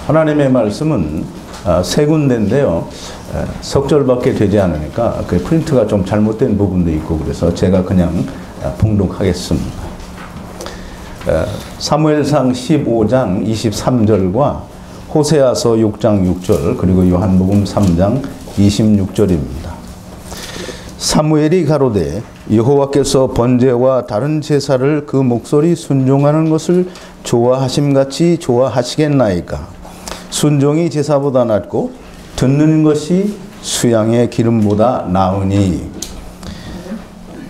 하나님의 말씀은 세 군데인데요. 석절밖에 되지 않으니까 그 프린트가 좀 잘못된 부분도 있고 그래서 제가 그냥 봉독하겠습니다. 사무엘상 15장 23절과 호세아서 6장 6절 그리고 요한복음 3장 26절입니다. 사무엘이 가로되 여호와께서 번제와 다른 제사를 그 목소리 순종하는 것을 좋아하심같이 좋아하시겠나이까. 순종이 제사보다 낫고 듣는 것이 수양의 기름보다 나으니.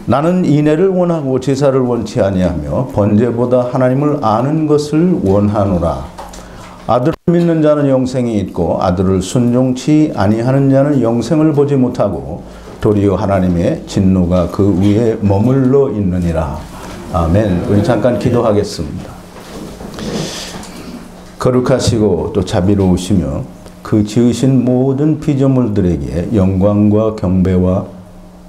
나는 인애를 원하고 제사를 원치 아니하며 번제보다 하나님을 아는 것을 원하노라. 아들을 믿는 자는 영생이 있고 아들을 순종치 아니하는 자는 영생을 보지 못하고 도리어 하나님의 진노가 그 위에 머물러 있느니라. 아멘. 우리 잠깐 기도하겠습니다. 거룩하시고 또 자비로우시며 그 지으신 모든 피조물들에게 영광과 경배와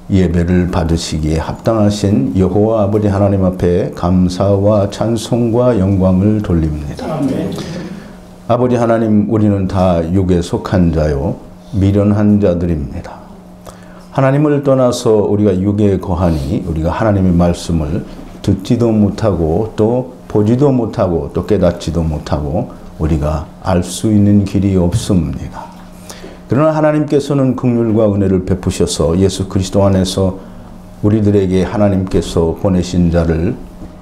예배를 받으시기에 합당하신 여호와 아버지 하나님 앞에 감사와 찬송과 영광을 돌립니다. 아멘. 아버지 하나님, 우리는 다 육에 속한 자요 미련한 자들입니다. 하나님을 떠나서 우리가 육에 거하니 우리가 하나님의 말씀을 듣지도 못하고 또 보지도 못하고 또 깨닫지도 못하고 우리가 알 수 있는 길이 없습니다. 그러나 하나님께서는 긍휼과 은혜를 베푸셔서 예수 그리스도 안에서 우리들에게 하나님께서 보내신 자를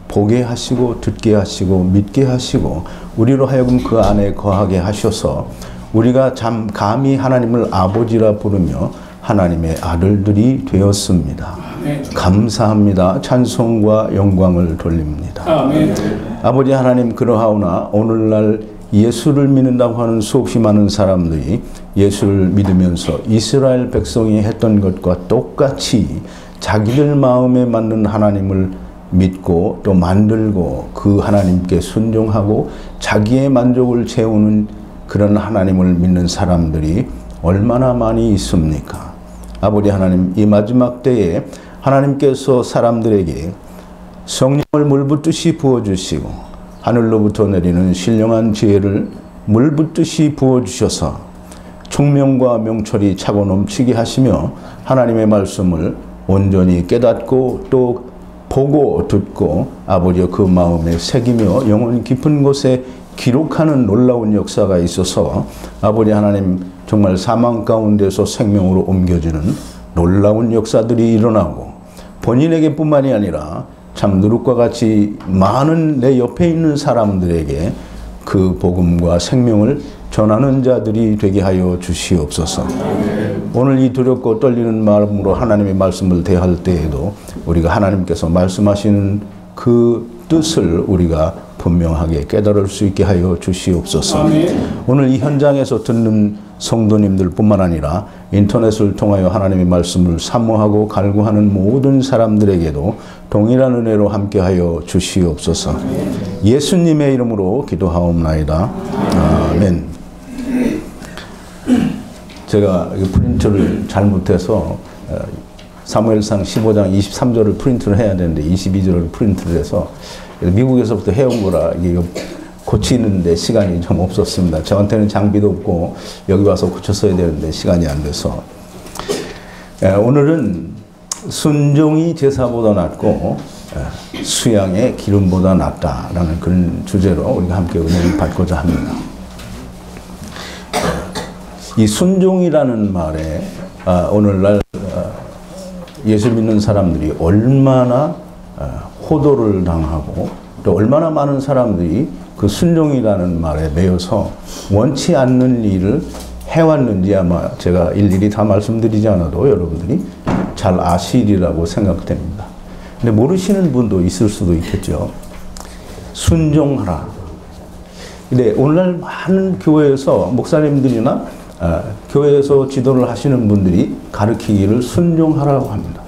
보게 하시고 듣게 하시고 믿게 하시고 우리로 하여금 그 안에 거하게 하셔서 우리가 감히 하나님을 아버지라 부르며 하나님의 아들들이 되었습니다. 아멘. 감사합니다. 찬송과 영광을 돌립니다. 아멘. 아버지 하나님, 그러하오나 오늘날 예수를 믿는다고 하는 수없이 많은 사람들이 예수를 믿으면서 이스라엘 백성이 했던 것과 똑같이 자기들 마음에 맞는 하나님을 믿고 또 만들고 그 하나님께 순종하고 자기의 만족을 채우는 그런 하나님을 믿는 사람들이 얼마나 많이 있습니까? 아버지 하나님, 이 마지막 때에 하나님께서 사람들에게 성령을 물붓듯이 부어주시고 하늘로부터 내리는 신령한 지혜를 물붓듯이 부어주셔서 총명과 명철이 차고 넘치게 하시며 하나님의 말씀을 온전히 깨닫고 또 보고 듣고 아버지여 그 마음에 새기며 영혼 깊은 곳에 기록하는 놀라운 역사가 있어서 아버지 하나님, 정말 사망 가운데서 생명으로 옮겨지는 놀라운 역사들이 일어나고 본인에게 뿐만이 아니라 참 누룩과 같이 많은 내 옆에 있는 사람들에게 그 복음과 생명을 전하는 자들이 되게 하여 주시옵소서. 오늘 이 두렵고 떨리는 마음으로 하나님의 말씀을 대할 때에도 우리가 하나님께서 말씀하시는 그 뜻을 우리가 분명하게 깨달을 수 있게 하여 주시옵소서. 오늘 이 현장에서 듣는 성도님들 뿐만 아니라 인터넷을 통하여 하나님의 말씀을 사모하고 갈구하는 모든 사람들에게도 동일한 은혜로 함께하여 주시옵소서. 예수님의 이름으로 기도하옵나이다. 아멘. 제가 프린트를 잘못해서 사무엘상 15장 23절을 프린트를 해야 되는데 22절을 프린트를 해서 미국에서부터 해온 거라 이게 고치는데 시간이 좀 없었습니다. 저한테는 장비도 없고 여기 와서 고쳤어야 되는데 시간이 안 돼서 오늘은 순종이 제사보다 낫고 수양의 기름보다 낫다라는 그런 주제로 우리가 함께 은혜를 받고자 합니다. 이 순종이라는 말에 오늘날 예수 믿는 사람들이 얼마나 호도를 당하고 또 얼마나 많은 사람들이 그 순종이라는 말에 매여서 원치 않는 일을 해왔는지 아마 제가 일일이 다 말씀드리지 않아도 여러분들이 잘 아시리라고 생각됩니다. 근데 모르시는 분도 있을 수도 있겠죠. 순종하라. 근데 오늘날 많은 교회에서 목사님들이나 교회에서 지도를 하시는 분들이 가르치기를 순종하라고 합니다.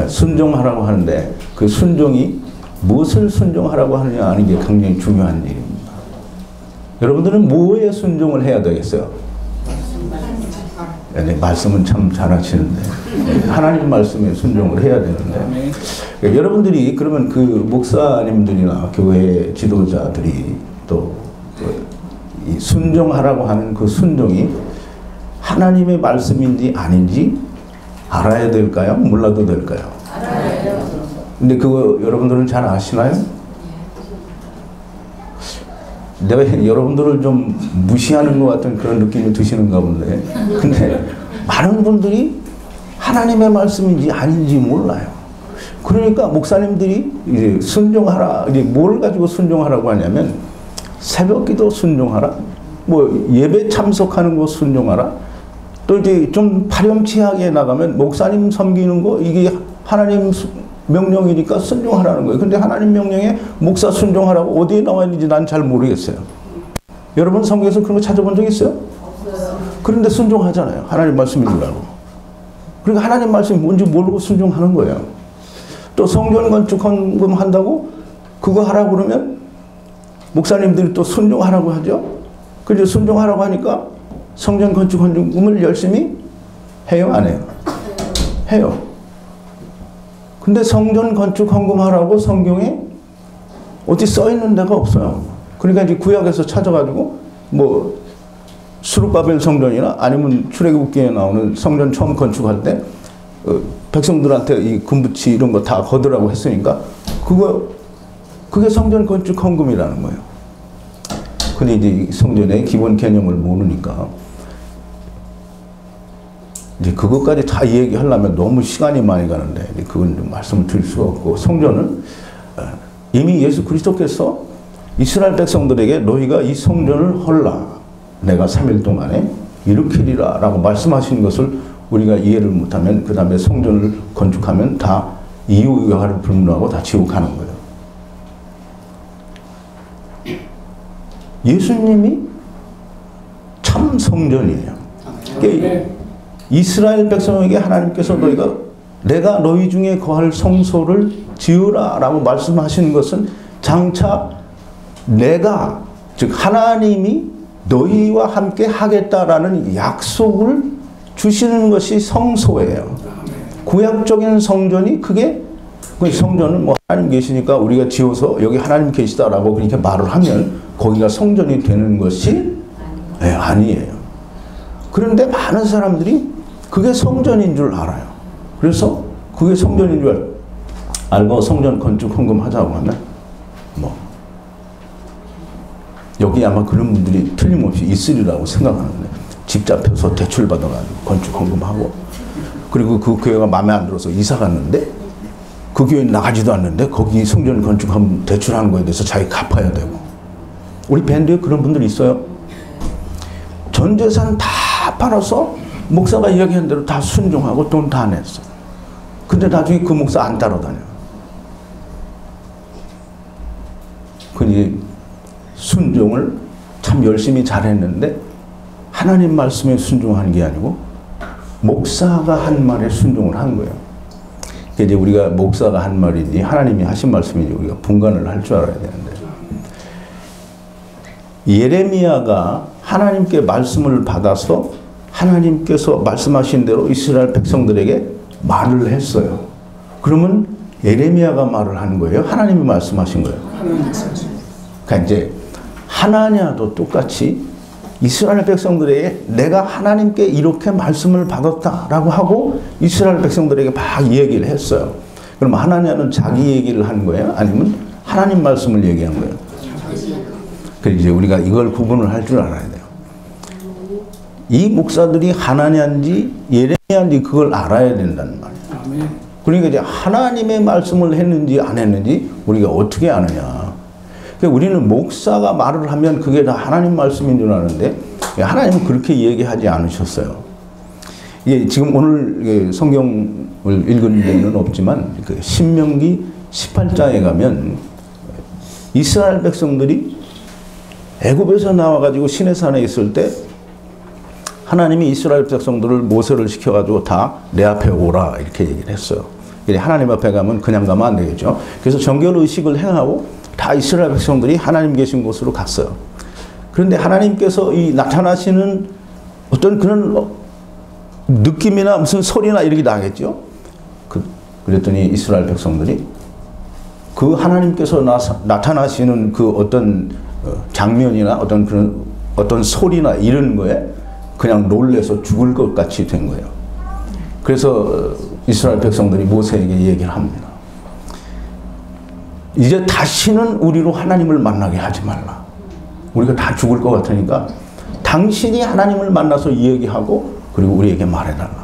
순종하라고 하는데 그 순종이 무엇을 순종하라고 하느냐 하는 게 굉장히 중요한 일입니다. 여러분들은 뭐에 순종을 해야 되겠어요? 네, 말씀은 참 잘하시는데 하나님 말씀에 순종을 해야 되는데 여러분들이 그러면 그 목사님들이나 교회 지도자들이 또 이 순종하라고 하는 그 순종이 하나님의 말씀인지 아닌지 알아야 될까요? 몰라도 될까요? 알아야. 근데 그거 여러분들은 잘 아시나요? 내가 여러분들을 좀 무시하는 것 같은 그런 느낌이 드시는가 본데, 근데 많은 분들이 하나님의 말씀인지 아닌지 몰라요. 그러니까 목사님들이 이제 순종하라, 이제 뭘 가지고 순종하라고 하냐면 새벽기도 순종하라, 뭐 예배 참석하는 거 순종하라, 또 이제 좀 파렴치하게 나가면 목사님 섬기는 거 이게 하나님 명령이니까 순종하라는 거예요. 근데 하나님 명령에 목사 순종하라고 어디에 나와 있는지 난 잘 모르겠어요. 여러분 성경에서 그런 거 찾아본 적 있어요? 없어요. 그런데 순종하잖아요. 하나님 말씀인 줄 알고. 그러니까 하나님 말씀이 뭔지 모르고 순종하는 거예요. 또 성전 건축 헌금 한다고 그거 하라고 그러면 목사님들이 또 순종하라고 하죠. 그래서 순종하라고 하니까 성전 건축 헌금을 열심히 해요, 안 해요? 해요. 근데 성전 건축 헌금하라고 성경에 어디 써 있는 데가 없어요. 그러니까 이제 구약에서 찾아가지고 뭐 스룹바벨 성전이나 아니면 출애굽기에 나오는 성전 처음 건축할 때 백성들한테 이 금붙이 이런 거 다 거두라고 했으니까 그게 성전 건축 헌금이라는 거예요. 근데 이제 성전의 기본 개념을 모르니까 이제 그것까지 다 얘기하려면 너무 시간이 많이 가는데 그건 좀 말씀을 드릴 수가 없고, 성전은 이미 예수 그리스도께서 이스라엘 백성들에게 너희가 이 성전을 헐라 내가 3일 동안에 일으키리라 라고 말씀하신 것을 우리가 이해를 못하면 그 다음에 성전을 건축하면 다 이유의하를 불문하고 다 지옥 가는 거예요. 예수님이 참 성전이에요. 그러니까 이스라엘 백성에게 하나님께서 내가 너희 중에 거할 성소를 지으라 라고 말씀하시는 것은 장차 내가, 즉 하나님이 너희와 함께 하겠다라는 약속을 주시는 것이 성소예요. 구약적인 성전이 그게, 성전은 뭐 하나님 계시니까 우리가 지어서 여기 하나님 계시다라고 그렇게 말을 하면 거기가 성전이 되는 것이 아니에요. 그런데 많은 사람들이 그게 성전인 줄 알아요. 그래서 그게 성전인 줄 알고 성전 건축 헌금하자고 하면 뭐 여기 아마 그런 분들이 틀림없이 있으리라고 생각하는데, 집 잡혀서 대출 받아가지고 건축 헌금하고, 그리고 그 교회가 마음에 안 들어서 이사 갔는데 그 교회 나가지도 않는데 거기 성전 건축하면 대출하는 거에 대해서 자기 갚아야 되고. 우리 밴드에 그런 분들이 있어요. 전 재산 다 팔아서 목사가 이야기한 대로 다 순종하고 돈 다 냈어. 근데 나중에 그 목사 안 따라다녀. 그 순종을 참 열심히 잘했는데 하나님 말씀에 순종하는 게 아니고 목사가 한 말에 순종을 한 거예요. 이제 우리가 목사가 한 말인지 하나님이 하신 말씀인지 우리가 분간을 할 줄 알아야 되는데, 예레미야가 하나님께 말씀을 받아서 하나님께서 말씀하신 대로 이스라엘 백성들에게 말을 했어요. 그러면 예레미야가 말을 한 거예요? 하나님이 말씀하신 거예요? 그러니까 이제 하나냐도 똑같이 이스라엘 백성들에게 내가 하나님께 이렇게 말씀을 받았다라고 하고 이스라엘 백성들에게 막 얘기를 했어요. 그럼 하나냐는 자기 얘기를 한 거예요? 아니면 하나님 말씀을 얘기한 거예요? 그래서 이제 우리가 이걸 구분을 할 줄 알아야 돼요. 이 목사들이 하나냐인지 예레미야인지 그걸 알아야 된다는 말이에요. 그러니까 이제 하나님의 말씀을 했는지 안 했는지 우리가 어떻게 아느냐. 그러니까 우리는 목사가 말을 하면 그게 다 하나님 말씀인 줄 아는데 하나님은 그렇게 얘기하지 않으셨어요. 이게 지금 오늘 성경을 읽은 데는 없지만 그 신명기 18장에 가면 이스라엘 백성들이 애굽에서 나와가지고 시내산에 있을 때 하나님이 이스라엘 백성들을 모세를 시켜가지고 다 내 앞에 오라 이렇게 얘기를 했어요. 하나님 앞에 가면 그냥 가면 안 되겠죠. 그래서 정결의식을 행하고 다 이스라엘 백성들이 하나님 계신 곳으로 갔어요. 그런데 하나님께서 이 나타나시는 어떤 그런 느낌이나 무슨 소리나 이렇게 나겠죠. 그랬더니 이스라엘 백성들이 그 하나님께서 나타나시는 그 어떤 장면이나 어떤 그런 어떤 소리나 이런 거에 그냥 놀래서 죽을 것 같이 된 거예요. 그래서 이스라엘 백성들이 모세에게 얘기를 합니다. 이제 다시는 우리로 하나님을 만나게 하지 말라. 우리가 다 죽을 것 같으니까 당신이 하나님을 만나서 이야기하고 그리고 우리에게 말해달라.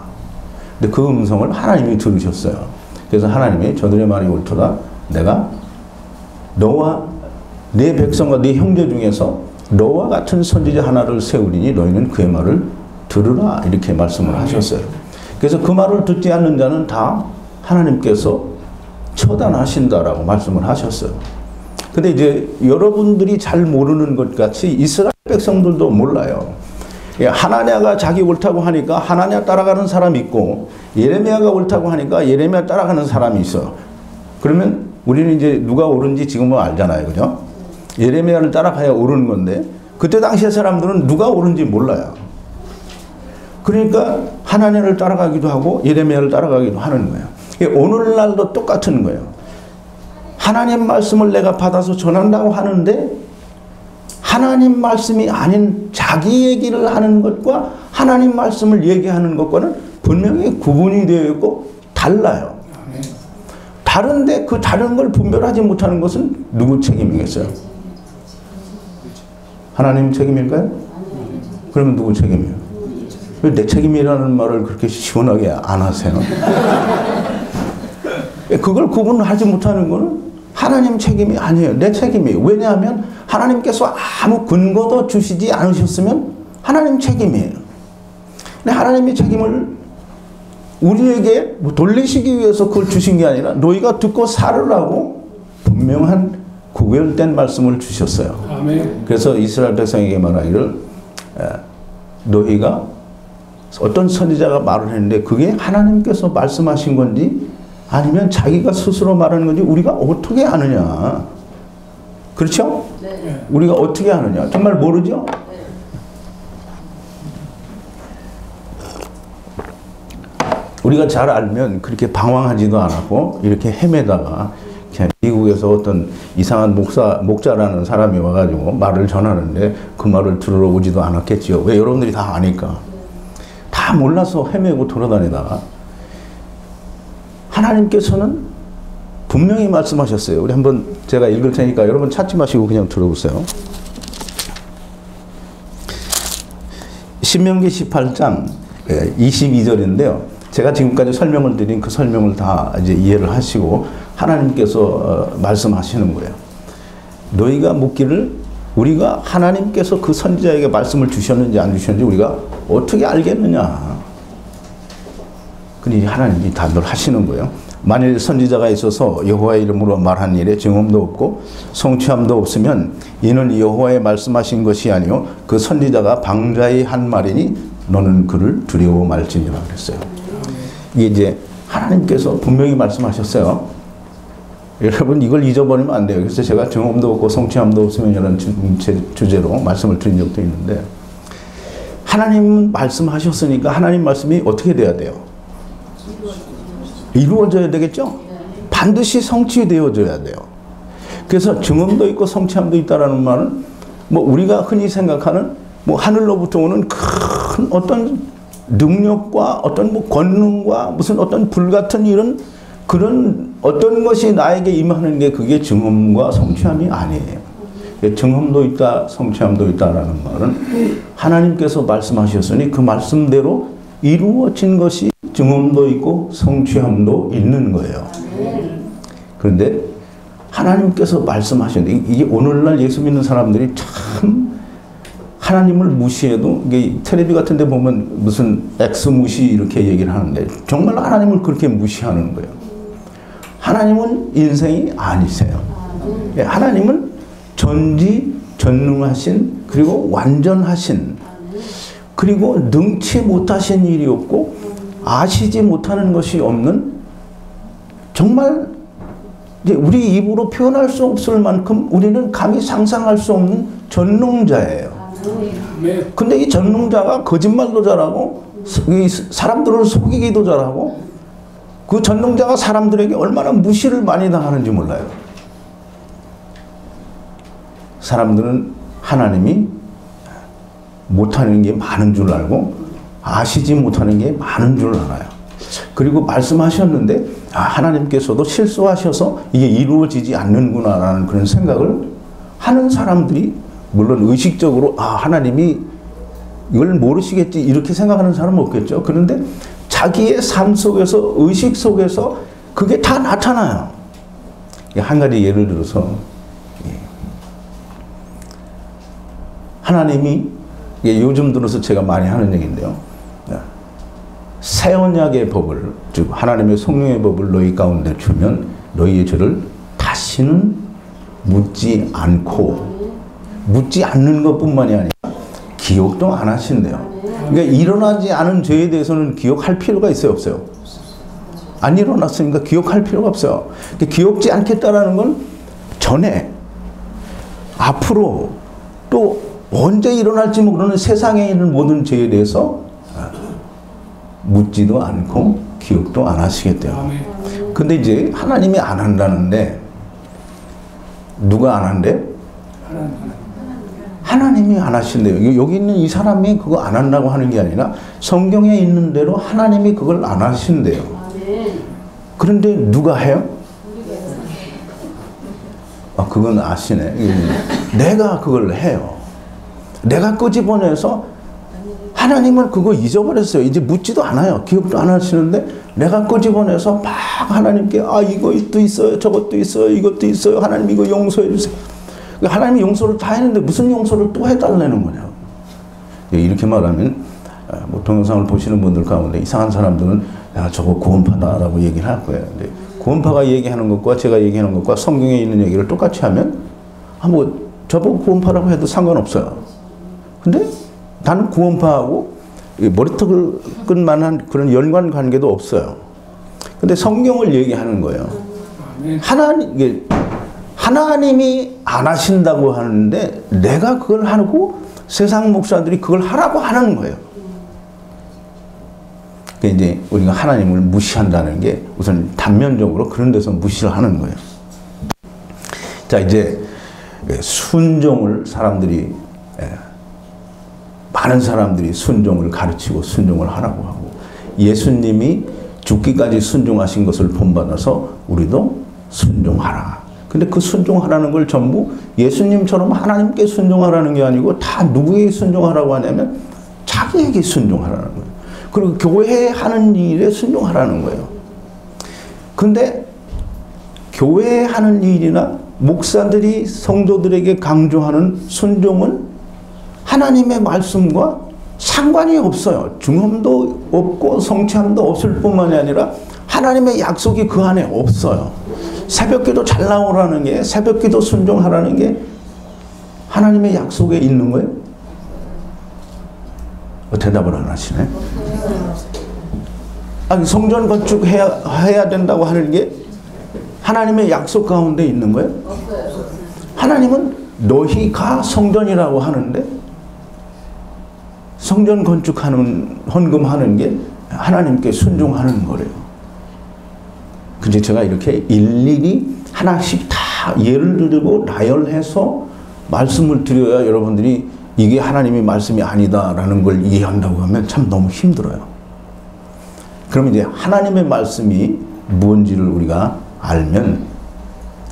근데 그 음성을 하나님이 들으셨어요. 그래서 하나님이 저들의 말이 옳도다. 내가 너와 네 백성과 네 형제 중에서 너와 같은 선지자 하나를 세우리니 너희는 그의 말을 들으라. 이렇게 말씀을 하셨어요. 그래서 그 말을 듣지 않는 자는 다 하나님께서 처단하신다라고 말씀을 하셨어요. 근데 이제 여러분들이 잘 모르는 것 같이 이스라엘 백성들도 몰라요. 하나냐가 자기 옳다고 하니까 하나냐 따라가는 사람이 있고 예레미야가 옳다고 하니까 예레미야 따라가는 사람이 있어. 그러면 우리는 이제 누가 옳은지 지금은 알잖아요. 그죠? 예레미야를 따라가야 옳은 건데 그때 당시의 사람들은 누가 옳은지 몰라요. 그러니까 하나냐를 따라가기도 하고 예레미야를 따라가기도 하는 거예요. 오늘날도 똑같은 거예요. 하나님 말씀을 내가 받아서 전한다고 하는데 하나님 말씀이 아닌 자기 얘기를 하는 것과 하나님 말씀을 얘기하는 것과는 분명히 구분이 되어 있고 달라요. 다른데 그 다른 걸 분별하지 못하는 것은 누구 책임이겠어요? 하나님 책임일까요? 그러면 누구 책임이에요? 왜 내 책임이라는 말을 그렇게 시원하게 안 하세요? 그걸 구분하지 못하는 것은 하나님 책임이 아니에요. 내 책임이에요. 왜냐하면 하나님께서 아무 근거도 주시지 않으셨으면 하나님 책임이에요. 근데 하나님의 책임을 우리에게 돌리시기 위해서 그걸 주신 게 아니라 너희가 듣고 살으라고 분명한 구별된 말씀을 주셨어요. 아멘. 그래서 이스라엘 백성에게 말하기를 너희가 어떤 선지자가 말을 했는데 그게 하나님께서 말씀하신 건지 아니면 자기가 스스로 말하는 건지 우리가 어떻게 아느냐. 그렇죠? 네. 우리가 어떻게 아느냐. 정말 모르죠? 네. 우리가 잘 알면 그렇게 방황하지도 않았고 이렇게 헤매다가 그냥 미국에서 어떤 이상한 목자라는 사람이 와가지고 말을 전하는데 그 말을 들으러 오지도 않았겠지요. 왜? 여러분들이 다 아니까. 다 몰라서 헤매고 돌아다니다가 하나님께서는 분명히 말씀하셨어요. 우리 한번 제가 읽을 테니까 여러분 찾지 마시고 그냥 들어보세요. 신명기 18장 22절인데요. 제가 지금까지 설명을 드린 그 설명을 다 이제 이해를 하시고 하나님께서 말씀하시는 거예요. 너희가 묻기를 우리가 하나님께서 그 선지자에게 말씀을 주셨는지 안 주셨는지 우리가 어떻게 알겠느냐. 근데 하나님이 답을 하시는 거예요. 만일 선지자가 있어서 여호와의 이름으로 말한 일에 증언도 없고 성취함도 없으면 이는 여호와의 말씀하신 것이 아니요 그 선지자가 방자히 한 말이니 너는 그를 두려워 말지니라 그랬어요. 이게 이제 하나님께서 분명히 말씀하셨어요. 여러분 이걸 잊어버리면 안 돼요. 그래서 제가 증언도 없고 성취함도 없으면 이런 주제로 말씀을 드린 적도 있는데 하나님 말씀하셨으니까 하나님 말씀이 어떻게 돼야 돼요? 이루어져야 되겠죠? 반드시 성취되어져야 돼요. 그래서 증언도 있고 성취함도 있다라는 말은 뭐 우리가 흔히 생각하는 뭐 하늘로부터 오는 큰 어떤 능력과 어떤 뭐 권능과 무슨 어떤 불같은 이런 그런 어떤 것이 나에게 임하는 게 그게 증언과 성취함이 아니에요. 증언도 있다, 성취함도 있다라는 말은 하나님께서 말씀하셨으니 그 말씀대로 이루어진 것이 증언도 있고 성취함도 있는 거예요. 그런데 하나님께서 말씀하셨는데 이게 오늘날 예수 믿는 사람들이 참 하나님을 무시해도 이게 텔레비 같은 데 보면 무슨 X 무시 이렇게 얘기를 하는데 정말 하나님을 그렇게 무시하는 거예요. 하나님은 인생이 아니세요. 하나님은 전지전능하신 그리고 완전하신 그리고 능치 못하신 일이 없고 아시지 못하는 것이 없는 정말 이제 우리 입으로 표현할 수 없을 만큼 우리는 감히 상상할 수 없는 전능자예요. 근데 이 전능자가 거짓말도 잘하고 사람들을 속이기도 잘하고 그 전능자가 사람들에게 얼마나 무시를 많이 당하는지 몰라요. 사람들은 하나님이 못하는 게 많은 줄 알고 아시지 못하는 게 많은 줄 알아요. 그리고 말씀하셨는데 하나님께서도 실수하셔서 이게 이루어지지 않는구나라는 그런 생각을 하는 사람들이 물론 의식적으로 하나님이 이걸 모르시겠지 이렇게 생각하는 사람은 없겠죠. 그런데 자기의 삶 속에서 의식 속에서 그게 다 나타나요. 한 가지 예를 들어서 하나님이 요즘 들어서 제가 많이 하는 얘기인데요. 새 언약의 법을 즉 하나님의 성령의 법을 너희 가운데 주면 너희의 죄를 다시는 묻지 않는 것뿐만이 아니라 기억도 안 하신대요. 그러니까 일어나지 않은 죄에 대해서는 기억할 필요가 있어요, 없어요? 안 일어났으니까 기억할 필요가 없어요. 기억지 않겠다라는 건 전에 앞으로 또 언제 일어날지 모르는 세상에 있는 모든 죄에 대해서 묻지도 않고 기억도 안 하시겠대요. 근데 이제 하나님이 안 한다는데 누가 안 한대? 하나님이 안 하신대요. 여기 있는 이 사람이 그거 안 한다고 하는 게 아니라 성경에 있는 대로 하나님이 그걸 안 하신대요. 그런데 누가 해요? 그건 아시네. 내가 그걸 해요. 내가 끄집어내서 하나님을 그거 잊어버렸어요. 이제 묻지도 않아요. 기억도 안 하시는데 내가 끄집어내서 막 하나님께 이것도 있어요. 저것도 있어요. 이것도 있어요. 하나님 이거 용서해 주세요. 하나님이 용서를 다 했는데 무슨 용서를 또 해달라는 거냐. 이렇게 말하면 동영상을 보시는 분들 가운데 이상한 사람들은 저거 구원파다라고 얘기를 할 거예요. 근데 구원파가 얘기하는 것과 제가 얘기하는 것과 성경에 있는 얘기를 똑같이 하면 저보고 구원파라고 해도 상관없어요. 근데 나는 구원파하고 머리턱을 끈 만한 그런 연관 관계도 없어요. 근데 성경을 얘기하는 거예요. 하나님이 안 하신다고 하는데 내가 그걸 하고 세상 목사들이 그걸 하라고 하는 거예요. 그러니까 이제 우리가 하나님을 무시한다는 게 우선 단면적으로 그런 데서 무시를 하는 거예요. 자, 이제 순종을 많은 사람들이 순종을 가르치고 순종을 하라고 하고 예수님이 죽기까지 순종하신 것을 본받아서 우리도 순종하라. 근데 그 순종하라는 걸 전부 예수님처럼 하나님께 순종하라는 게 아니고 다 누구에게 순종하라고 하냐면 자기에게 순종하라는 거예요. 그리고 교회에 하는 일에 순종하라는 거예요. 근데 교회에 하는 일이나 목사들이 성도들에게 강조하는 순종은 하나님의 말씀과 상관이 없어요. 중함도 없고 성취함도 없을 뿐만이 아니라 하나님의 약속이 그 안에 없어요. 새벽기도 잘 나오라는 게 새벽기도 순종하라는 게 하나님의 약속에 있는 거예요? 대답을 안 하시네. 성전 건축해야 된다고 하는 게 하나님의 약속 가운데 있는 거예요? 하나님은 너희가 성전이라고 하는데 성전 건축하는 헌금하는 게 하나님께 순종하는 거래요. 근데 제가 이렇게 일일이 하나씩 다 예를 들고 나열해서 말씀을 드려야 여러분들이 이게 하나님의 말씀이 아니다라는 걸 이해한다고 하면 참 너무 힘들어요. 그럼 이제 하나님의 말씀이 뭔지를 우리가 알면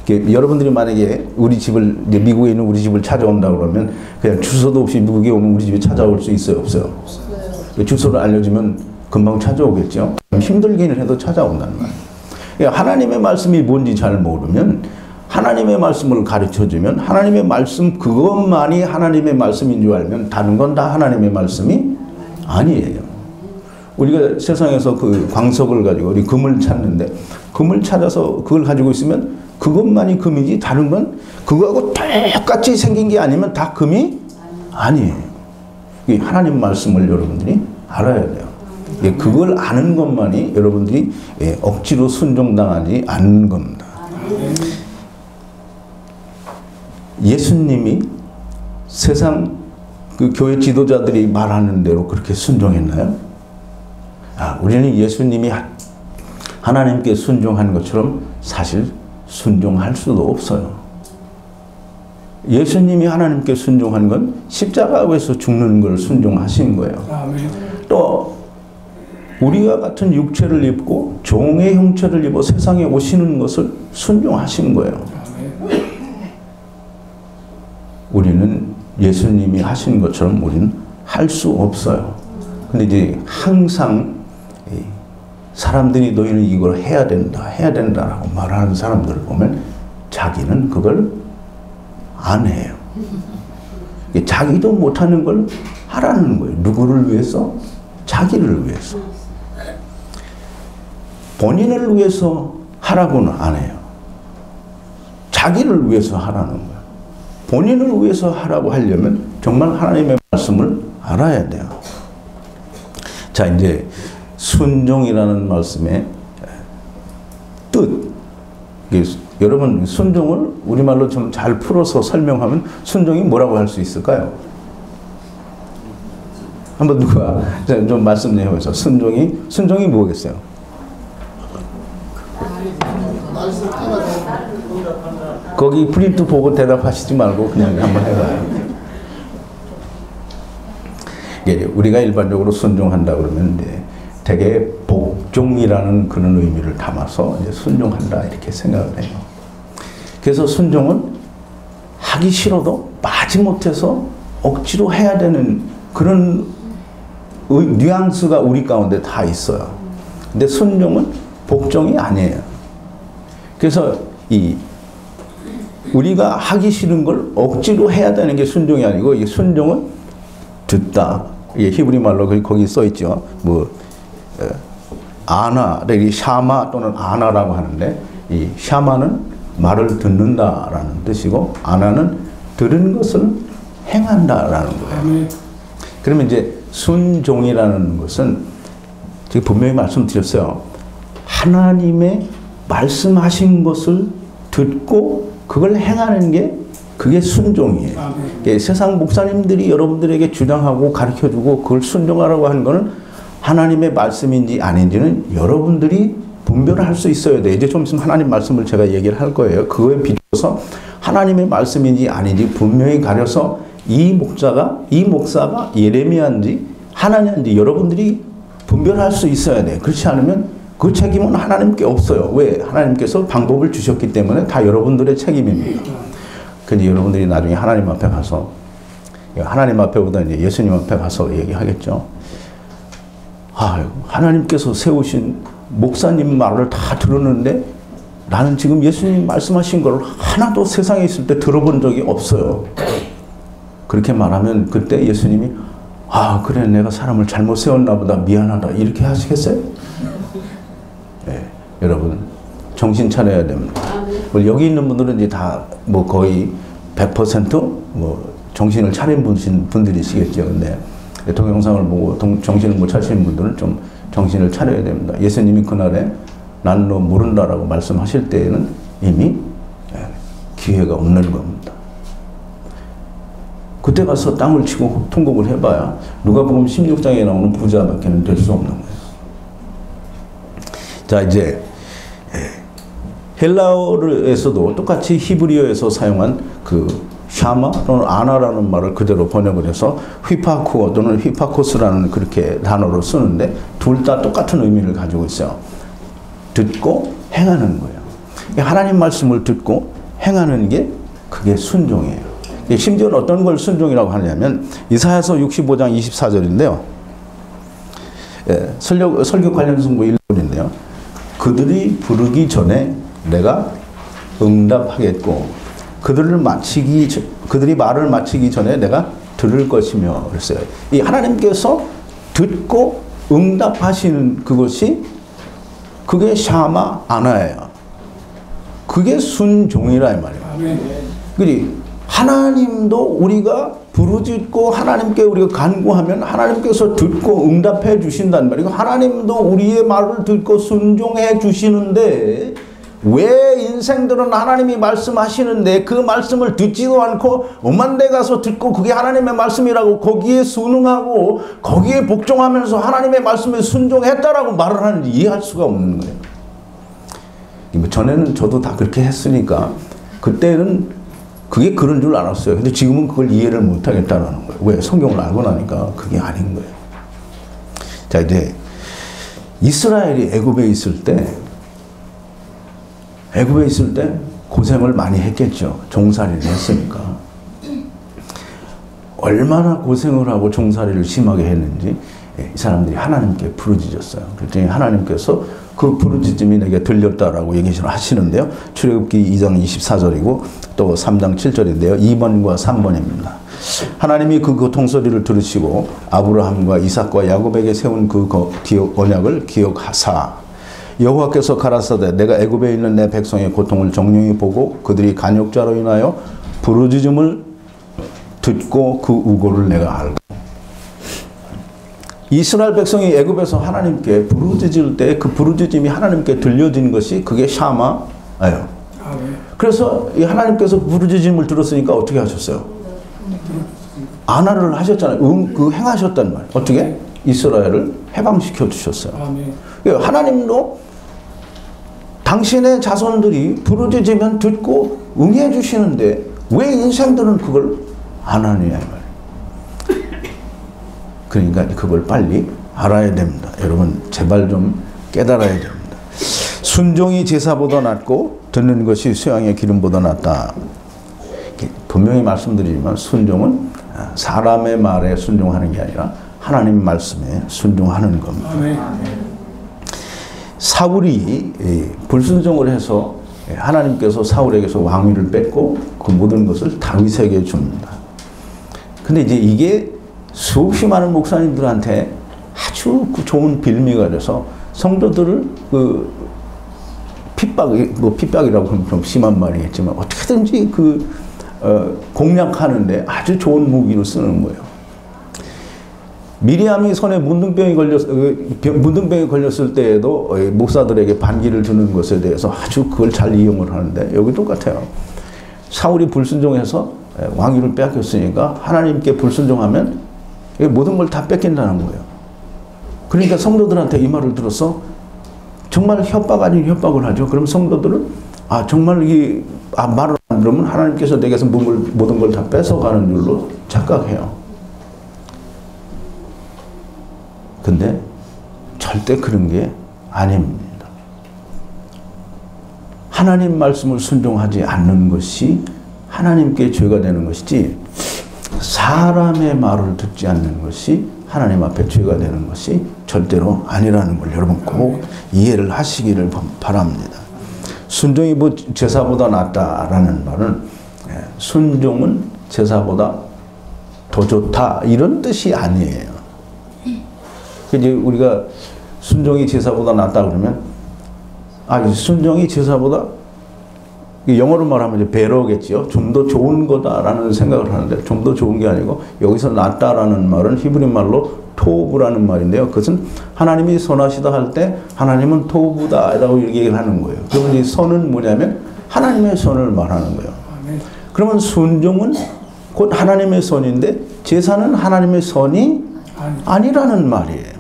여러분들이 만약에 우리 집을 미국에 있는 우리 집을 찾아온다 그러면 그냥 주소도 없이 미국에 오면 우리 집에 찾아올 수 있어요, 없어요? 주소를 알려주면 금방 찾아오겠죠. 힘들기는 해도 찾아온다는 거예요. 하나님의 말씀이 뭔지 잘 모르면 하나님의 말씀을 가르쳐주면 하나님의 말씀 그것만이 하나님의 말씀인 줄 알면 다른 건 다 하나님의 말씀이 아니에요. 우리가 세상에서 그 광석을 가지고 우리 금을 찾는데 금을 찾아서 그걸 가지고 있으면 그것만이 금이지 다른 건 그거하고 똑같이 생긴 게 아니면 다 금이 아니에요. 하나님 말씀을 여러분들이 알아야 돼요. 그걸 아는 것만이 여러분들이 억지로 순종당하지 않는 겁니다. 예수님이 세상 그 교회 지도자들이 말하는 대로 그렇게 순종했나요? 우리는 예수님이 하나님께 순종한 것처럼 사실 순종할 수도 없어요. 예수님이 하나님께 순종한 건 십자가에서 죽는 걸 순종하신 거예요. 아멘. 또 우리와 같은 육체를 입고 종의 형체를 입어 세상에 오시는 것을 순종하신 거예요. 우리는 예수님이 하신 것처럼 우리는 할 수 없어요. 근데 이제 항상 사람들이 너희는 이걸 해야 된다라고 말하는 사람들을 보면 자기는 그걸 안 해요. 자기도 못하는 걸 하라는 거예요. 누구를 위해서? 자기를 위해서. 본인을 위해서 하라고는 안 해요. 자기를 위해서 하라는 거예요. 본인을 위해서 하라고 하려면 정말 하나님의 말씀을 알아야 돼요. 자, 이제 순종이라는 말씀의 뜻. 여러분, 순종을 우리말로 좀 잘 풀어서 설명하면 순종이 뭐라고 할 수 있을까요? 한번 누가 좀 말씀 좀 해보세요. 순종이 뭐겠어요? 거기 프린트 보고 대답하시지 말고 그냥 한번 해봐요. 우리가 일반적으로 순종한다 그러면 이제 되게 복종이라는 그런 의미를 담아서 이제 순종한다 이렇게 생각을 해요. 그래서 순종은 하기 싫어도 마지못해서 억지로 해야 되는 그런 뉘앙스가 우리 가운데 다 있어요. 근데 순종은 복종이 아니에요. 그래서 우리가 하기 싫은 걸 억지로 해야 되는 게 순종이 아니고, 이 순종은 듣다. 이게 히브리 말로 거기 써 있죠. 아나, 샤마 또는 아나라고 하는데, 이 샤마는 말을 듣는다라는 뜻이고, 아나는 들은 것을 행한다라는 거예요. 그러면 이제 순종이라는 것은 제가 분명히 말씀드렸어요. 하나님의 말씀하신 것을 듣고 그걸 행하는 게 그게 순종이에요. 세상 목사님들이 여러분들에게 주장하고 가르쳐주고 그걸 순종하라고 하는 거는 하나님의 말씀인지 아닌지는 여러분들이 분별을 할 수 있어야 돼요. 이제 좀 있으면 하나님 말씀을 제가 얘기를 할 거예요. 그거에 비춰서 하나님의 말씀인지 아닌지 분명히 가려서 이 목사가 예레미야인지 하나님인지 여러분들이 분별할 수 있어야 돼요. 그렇지 않으면 그 책임은 하나님께 없어요. 왜? 하나님께서 방법을 주셨기 때문에 다 여러분들의 책임입니다. 근데 여러분들이 나중에 하나님 앞에 가서, 하나님 앞에보다 이제 예수님 앞에 가서 얘기하겠죠. 하나님께서 세우신 목사님 말을 다 들었는데 나는 지금 예수님 말씀하신 걸 하나도 세상에 있을 때 들어본 적이 없어요. 그렇게 말하면 그때 예수님이 그래, 내가 사람을 잘못 세웠나 보다, 미안하다, 이렇게 하시겠어요? 네, 여러분 정신 차려야 됩니다. 여기 있는 분들은 이제 다 거의 100% 정신을 차린 분들이시겠죠. 근데 동영상을 보고 정신을 못 차리시는 분들은 좀 정신을 차려야 됩니다. 예수님이 그날에 난 너 모른다라고 말씀하실 때에는 이미 기회가 없는 겁니다. 그때 가서 땅을 치고 통곡을 해봐야 누가복음 16장에 나오는 부자밖에는 될 수 없는 거예요. 자, 이제 헬라어에서도 똑같이 히브리어에서 사용한 그 샤마 또는 아나라는 말을 그대로 번역을 해서 휘파쿠어 또는 휘파코스라는 그렇게 단어로 쓰는데 둘 다 똑같은 의미를 가지고 있어요. 듣고 행하는 거예요. 하나님 말씀을 듣고 행하는 게 그게 순종이에요. 심지어 어떤 걸 순종이라고 하냐면 이사야서 65장 24절인데요. 설교 관련 승부 1절인데요. 그들이 부르기 전에 내가 응답하겠고 그들이 말을 마치기 전에 내가 들을 것이며 그랬어요. 이 하나님께서 듣고 응답하시는 그게 샤마 아나예요. 그게 순종이라 이 말이에요. 그리 하나님도 우리가 부르짖고 하나님께 우리가 간구하면 하나님께서 듣고 응답해 주신단 말이고, 하나님도 우리의 말을 듣고 순종해 주시는데 왜 인생들은 하나님이 말씀하시는데 그 말씀을 듣지도 않고 엄한 데 가서 듣고 그게 하나님의 말씀이라고 거기에 순응하고 거기에 복종하면서 하나님의 말씀에 순종했다라고 말을 하는지 이해할 수가 없는 거예요. 전에는 저도 다 그렇게 했으니까 그때는 그게 그런 줄 알았어요. 근데 지금은 그걸 이해를 못 하겠다는 거예요. 왜? 성경을 알고 나니까 그게 아닌 거예요. 자, 이제 이스라엘이 애굽에 있을 때 고생을 많이 했겠죠. 종살이를 했으니까. 얼마나 고생을 하고 종살이를 심하게 했는지 이 사람들이 하나님께 부르짖었어요. 그랬더니 하나님께서 그 부르짖음이 내게 들렸다라고 얘기를 하시는데요. 출애굽기 2장 24절이고 또 3장 7절인데요. 2번과 3번입니다. 하나님이 그 고통소리를 들으시고 아브라함과 이삭과 야곱에게 세운 그 언약을 기억하사 여호와께서 가라사대 내가 애굽에 있는 내 백성의 고통을 정령히 보고 그들이 간역자로 인하여 부르짖음을 듣고 그 우고를 내가 알고. 이스라엘 백성이 애굽에서 하나님께 부르짖을 때 그 부르짖음이 하나님께 들려진 것이 그게 샤마예요. 그래서 이 하나님께서 부르짖음을 들었으니까 어떻게 하셨어요? 안화를 하셨잖아요. 그 행하셨단 말이에요. 어떻게? 이스라엘을 해방시켜 주셨어요. 하나님도 당신의 자손들이 부르짖으면 듣고 응해 주시는데 왜 인생들은 그걸 안 하느냐 이 말이에요. 그러니까 그걸 빨리 알아야 됩니다. 여러분 제발 좀 깨달아야 됩니다. 순종이 제사보다 낫고 듣는 것이 수양의 기름보다 낫다. 분명히 말씀드리지만 순종은 사람의 말에 순종하는 게 아니라 하나님 말씀에 순종하는 겁니다. 사울이 불순종을 해서 하나님께서 사울에게서 왕위를 뺏고 그 모든 것을 다윗에게 줍니다. 근데 이제 이게 수없이 많은 목사님들한테 아주 좋은 빌미가 돼서 성도들을 핍박이라고 하면 좀 심한 말이겠지만 어떻게든지 공략하는데 아주 좋은 무기로 쓰는 거예요. 미리암이 손에 문둥병이 걸렸을 때에도 목사들에게 반기를 주는 것에 대해서 아주 그걸 잘 이용을 하는데 여기 똑같아요. 사울이 불순종해서 왕위를 빼앗겼으니까 하나님께 불순종하면 모든 걸 다 뺏긴다는 거예요. 그러니까 성도들한테 이 말을 들어서 정말 협박 아닌 협박을 하죠. 그럼 성도들은 정말 말을 안 들으면 하나님께서 내게서 모든 걸 다 뺏어가는 줄로 착각해요. 근데 절대 그런 게 아닙니다. 하나님 말씀을 순종하지 않는 것이 하나님께 죄가 되는 것이지 사람의 말을 듣지 않는 것이 하나님 앞에 죄가 되는 것이 절대로 아니라는 걸 여러분 꼭 이해를 하시기를 바랍니다. 순종이 제사보다 낫다라는 말은 순종은 제사보다 더 좋다 이런 뜻이 아니에요. 이제 우리가 순종이 제사보다 낫다 그러면 순종이 제사보다 영어로 말하면 이제 better겠죠. 좀 더 좋은 거다라는 생각을 하는데 좀 더 좋은 게 아니고 여기서 낫다라는 말은 히브리 말로 토브라는 말인데요. 그것은 하나님이 선하시다 할 때 하나님은 토브다라고 얘기를 하는 거예요. 그러면 이 선은 뭐냐면 하나님의 선을 말하는 거예요. 그러면 순종은 곧 하나님의 선인데 제사는 하나님의 선이 아니라는 말이에요.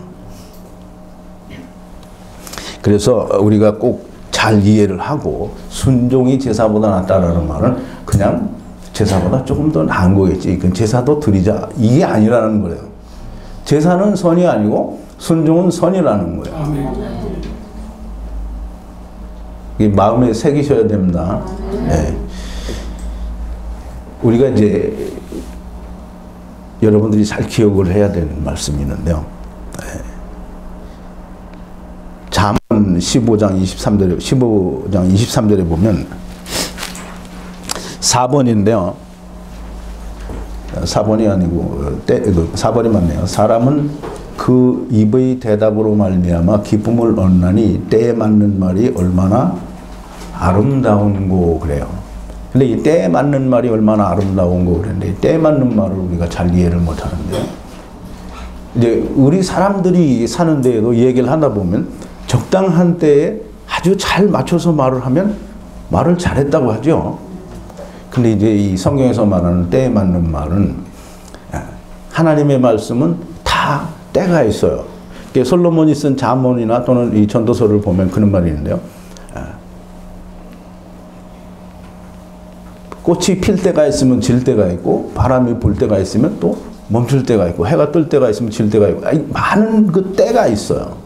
그래서 우리가 꼭 잘 이해를 하고 순종이 제사보다 낫다라는 말은 그냥 제사보다 조금 더 나은 거겠지. 제사도 드리자. 이게 아니라는 거예요. 제사는 선이 아니고 순종은 선이라는 거예요. 이게 마음에 새기셔야 됩니다. 네. 우리가 이제 여러분들이 잘 기억을 해야 되는 말씀이 있는데요. 네. 잠언 15장 23절에 보면 4번인데요. 4번이 아니고 4번이 맞네요. 사람은 그 입의 대답으로 말미암아 기쁨을 얻나니 때에 맞는 말이 얼마나 아름다운고 그래요. 근데 이 때에 맞는 말이 얼마나 아름다운고 그랬는데 때에 맞는 말을 우리가 잘 이해를 못 하는데요. 이제 우리 사람들이 사는 데에도 얘기를 하다 보면 적당한 때에 아주 잘 맞춰서 말을 하면 말을 잘했다고 하죠. 근데 이제 이 성경에서 말하는 때에 맞는 말은 하나님의 말씀은 다 때가 있어요. 솔로몬이 쓴 잠언이나 또는 이 전도서를 보면 그런 말이 있는데요. 꽃이 필 때가 있으면 질 때가 있고 바람이 불 때가 있으면 또 멈출 때가 있고 해가 뜰 때가 있으면 질 때가 있고 많은 그 때가 있어요.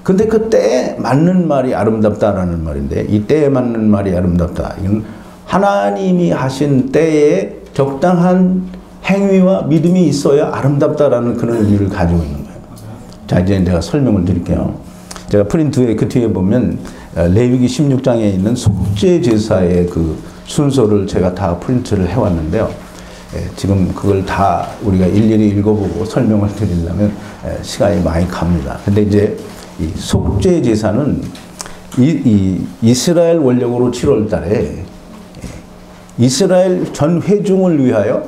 근데 그 때에 맞는 말이 아름답다라는 말인데 이 때에 맞는 말이 아름답다. 이건 하나님이 하신 때에 적당한 행위와 믿음이 있어야 아름답다라는 그런 의미를 가지고 있는 거예요. 자, 이제 내가 설명을 드릴게요. 제가 프린트에 그 뒤에 보면 레위기 16장에 있는 속죄 제사의 그 순서를 제가 다 프린트를 해왔는데요. 지금 그걸 다 우리가 일일이 읽어보고 설명을 드리려면 시간이 많이 갑니다. 근데 이제 이 속죄 제사는 이 이스라엘 원력으로 7월 달에 이스라엘 전 회중을 위하여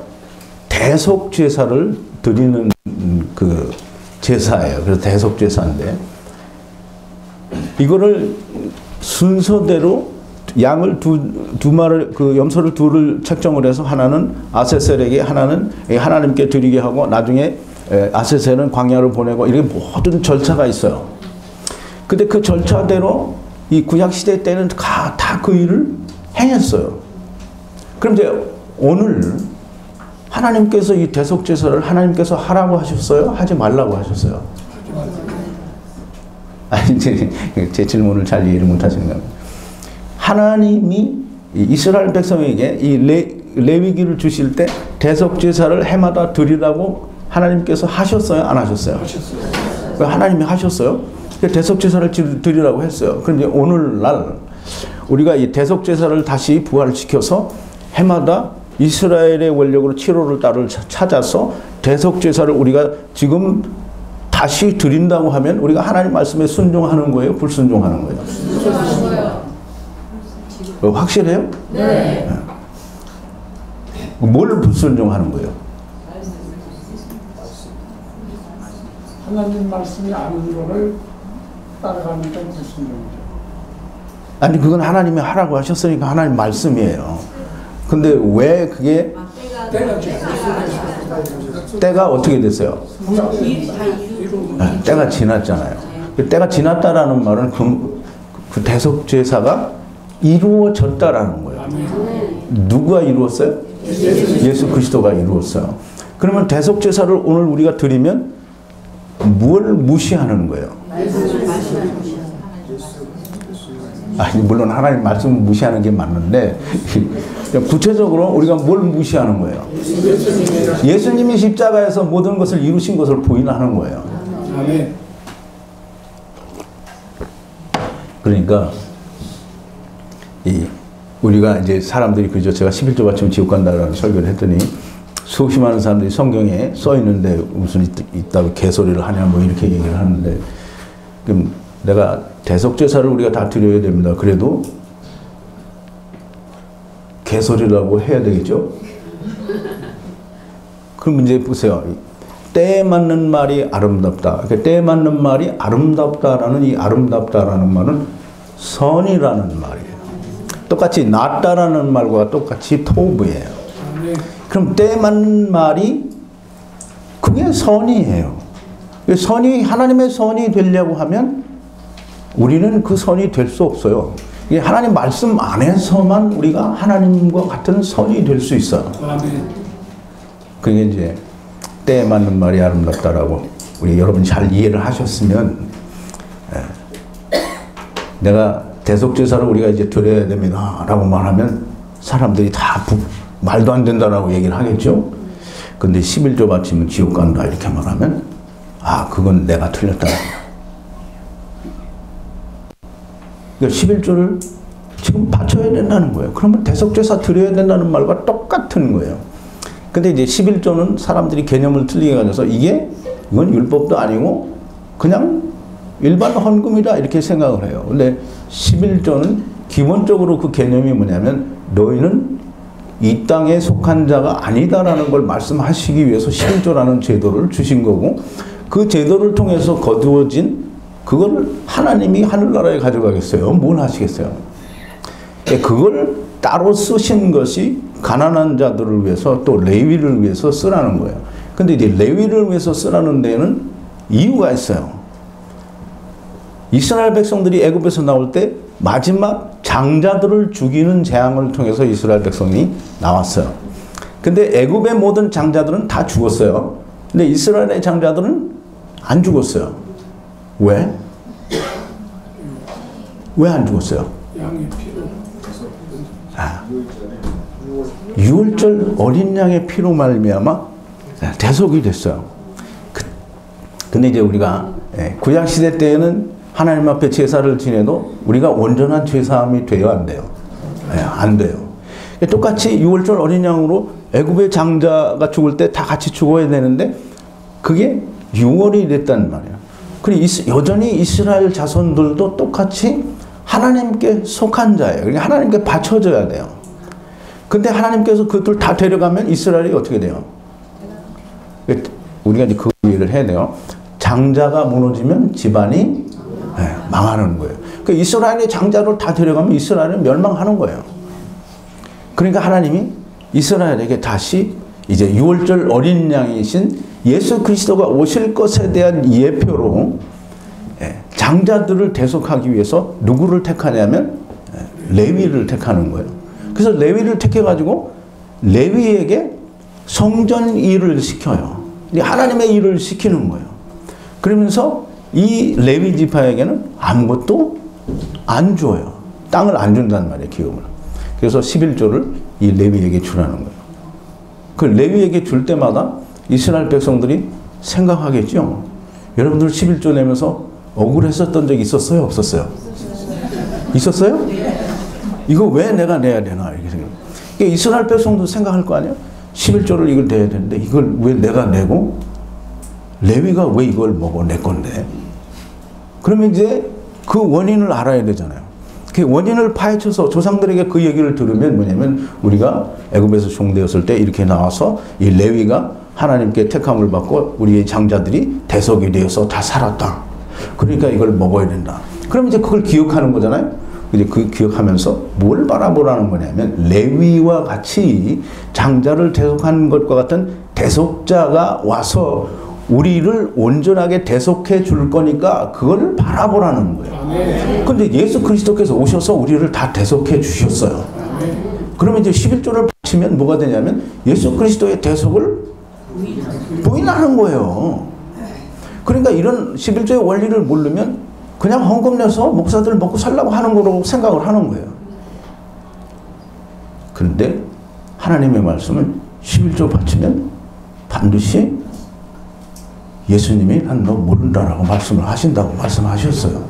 대속 제사를 드리는 그 제사예요. 그래서 대속 제사인데 이거를 순서대로 양을 두 마리, 그 염소를 둘을 책정을 해서 하나는 아세셀에게 하나는 하나님께 드리게 하고 나중에 아세셀은 광야를 보내고 이렇게 모든 절차가 있어요. 근데 그 절차대로 이 구약시대 때는 다 그 일을 행했어요. 그럼 이제 오늘 하나님께서 이 대속제사를 하나님께서 하라고 하셨어요? 하지 말라고 하셨어요? 아니, 제 질문을 잘 이해를 못 하시는 겁니다. 하나님이 이스라엘 백성에게 이 레위기를 주실 때 대속제사를 해마다 드리라고 하나님께서 하셨어요? 안 하셨어요? 하셨어요. 하나님이 하셨어요? 대속제사를 드리라고 했어요. 그런데 오늘날 우리가 이 대속제사를 다시 부활시켜서 해마다 이스라엘의 원력으로 7월을 달을 찾아서 대속제사를 우리가 지금 다시 드린다고 하면 우리가 하나님 말씀에 순종하는 거예요? 불순종하는 거예요? 확실해요? 네. 뭘 불순종하는 거예요? 하나님 말씀이 아닌 거를 따라가는 게 불순종이죠. 아니 그건 하나님이 하라고 하셨으니까 하나님 말씀이에요. 근데 왜 그게 때가 어떻게 됐어요? 때가 지났잖아요. 때가 지났다라는 말은 그 대속제사가 이루어졌다라는 거예요. 누가 이루었어요? 예수 그리스도가 이루었어요. 그러면 대속제사를 오늘 우리가 드리면 뭘 무시하는 거예요? 아니 물론 하나님 말씀을 무시하는 게 맞는데 구체적으로 우리가 뭘 무시하는 거예요? 예수님이 십자가에서 모든 것을 이루신 것을 부인하는 거예요. 그러니까 우리가 이제 사람들이 그죠? 제가 11조 바치면 지옥 간다라는 설교를 했더니 수없이 많은 사람들이 성경에 써 있는데 무슨 있다고 개소리를 하냐 뭐 이렇게 얘기를 하는데 그럼 내가 대속제사를 우리가 다 드려야 됩니다. 그래도 개소리라고 해야 되겠죠? 그럼 이제 보세요. 때에 맞는 말이 아름답다. 때에 맞는 말이 아름답다라는 이 아름답다라는 말은 선이라는 말이에요. 똑같이 낫다라는 말과 똑같이 토브예요. 그럼 때에 맞는 말이 그게 선이에요. 선이 하나님의 선이 되려고 하면 우리는 그 선이 될 수 없어요. 하나님 말씀 안에서만 우리가 하나님과 같은 선이 될 수 있어요. 그게 이제 때에 맞는 말이 아름답다라고 우리 여러분 잘 이해를 하셨으면 내가 대속제사를 우리가 이제 드려야 됩니다 라고 말하면 사람들이 다 말도 안 된다라고 얘기를 하겠죠. 근데 11조 바치면 지옥 간다 이렇게 말하면 아 그건 내가 틀렸다. 11조를 지금 바쳐야 된다는 거예요. 그러면 대속제사 드려야 된다는 말과 똑같은 거예요. 근데 이제 11조는 사람들이 개념을 틀리게 가져서 이건 율법도 아니고 그냥 일반 헌금이다 이렇게 생각을 해요. 근데 11조는 기본적으로 그 개념이 뭐냐면 너희는 이 땅에 속한 자가 아니다라는 걸 말씀하시기 위해서 11조라는 제도를 주신 거고 그 제도를 통해서 거두어진 그걸 하나님이 하늘나라에 가져가겠어요? 뭘 하시겠어요? 그걸 따로 쓰신 것이 가난한 자들을 위해서 또 레위를 위해서 쓰라는 거예요. 근데 이제 레위를 위해서 쓰라는 데는 이유가 있어요. 이스라엘 백성들이 애굽에서 나올 때 마지막 장자들을 죽이는 재앙을 통해서 이스라엘 백성이 나왔어요. 근데 애굽의 모든 장자들은 다 죽었어요. 근데 이스라엘의 장자들은 안 죽었어요. 왜? 왜 안 죽었어요? 유월절 어린 양의 피로 말미암아 대속이 됐어요. 근데 이제 우리가 구약 시대 때에는 하나님 앞에 제사를 지내도 우리가 온전한 죄사함이 돼요, 안 돼요? 안 돼요. 똑같이 유월절 어린 양으로 애굽의 장자가 죽을 때 다 같이 죽어야 되는데 그게 6월이 됐단 말이에요. 그리고 여전히 이스라엘 자손들도 똑같이 하나님께 속한 자예요. 그러니까 하나님께 바쳐져야 돼요. 근데 하나님께서 그들 다 데려가면 이스라엘이 어떻게 돼요? 우리가 이제 그 이해를 해야 돼요. 장자가 무너지면 집안이 망하는 거예요. 그러니까 이스라엘의 장자를 다 데려가면 이스라엘은 멸망하는 거예요. 그러니까 하나님이 이스라엘에게 다시 이제 유월절 어린 양이신 예수 그리스도가 오실 것에 대한 예표로 장자들을 대속하기 위해서 누구를 택하냐면 레위를 택하는 거예요. 그래서 레위를 택해가지고 레위에게 성전 일을 시켜요. 하나님의 일을 시키는 거예요. 그러면서 이 레위 지파에게는 아무것도 안 줘요. 땅을 안 준단 말이에요, 기업을. 그래서 11조를 이 레위에게 주라는 거예요. 그 레위에게 줄 때마다 이스라엘 백성들이 생각하겠죠. 여러분들 11조 내면서 억울했었던 적이 있었어요? 없었어요? 있었어요? 이거 왜 내가 내야 되나? 이렇게 생각. 그러니까 이스라엘 백성도 생각할 거 아니에요? 11조를 이걸 내야 되는데 이걸 왜 내가 내고 레위가 왜 이걸 먹어 내 건데? 그러면 이제 그 원인을 알아야 되잖아요. 그 원인을 파헤쳐서 조상들에게 그 얘기를 들으면 뭐냐면 우리가 애굽에서 종되었을 때 이렇게 나와서 이 레위가 하나님께 택함을 받고 우리의 장자들이 대속이 되어서 다 살았다. 그러니까 이걸 먹어야 된다. 그럼 이제 그걸 기억하는 거잖아요. 이제 그 기억하면서 뭘 바라보라는 거냐면 레위와 같이 장자를 대속하는 것과 같은 대속자가 와서 우리를 온전하게 대속해 줄 거니까 그걸 바라보라는 거예요. 그런데 예수 그리스도께서 오셔서 우리를 다 대속해 주셨어요. 그러면 이제 11조를 바치면 뭐가 되냐면 예수 그리스도의 대속을 부인하는 거예요. 그러니까 이런 11조의 원리를 모르면 그냥 헌금 내서 목사들 먹고 살라고 하는 거라고 생각을 하는 거예요. 그런데 하나님의 말씀은 11조 바치면 반드시 예수님이 난 너 모른다라고 말씀을 하신다고 말씀하셨어요.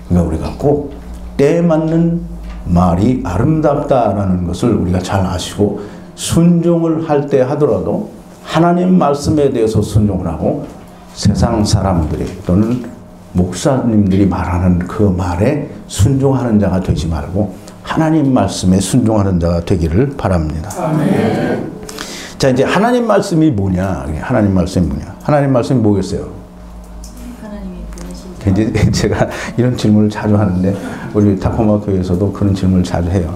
그러니까 우리가 꼭 때에 맞는 말이 아름답다라는 것을 우리가 잘 아시고 순종을 할 때 하더라도 하나님 말씀에 대해서 순종을 하고 세상 사람들이 또는 목사님들이 말하는 그 말에 순종하는 자가 되지 말고 하나님 말씀에 순종하는 자가 되기를 바랍니다. 아멘. 자, 이제 하나님 말씀이 뭐냐? 하나님 말씀이 뭐냐? 하나님 말씀이 뭐겠어요? 하나님이 보내신. 제가 이런 질문을 자주 하는데 우리 다코마 교회에서도 그런 질문을 자주 해요.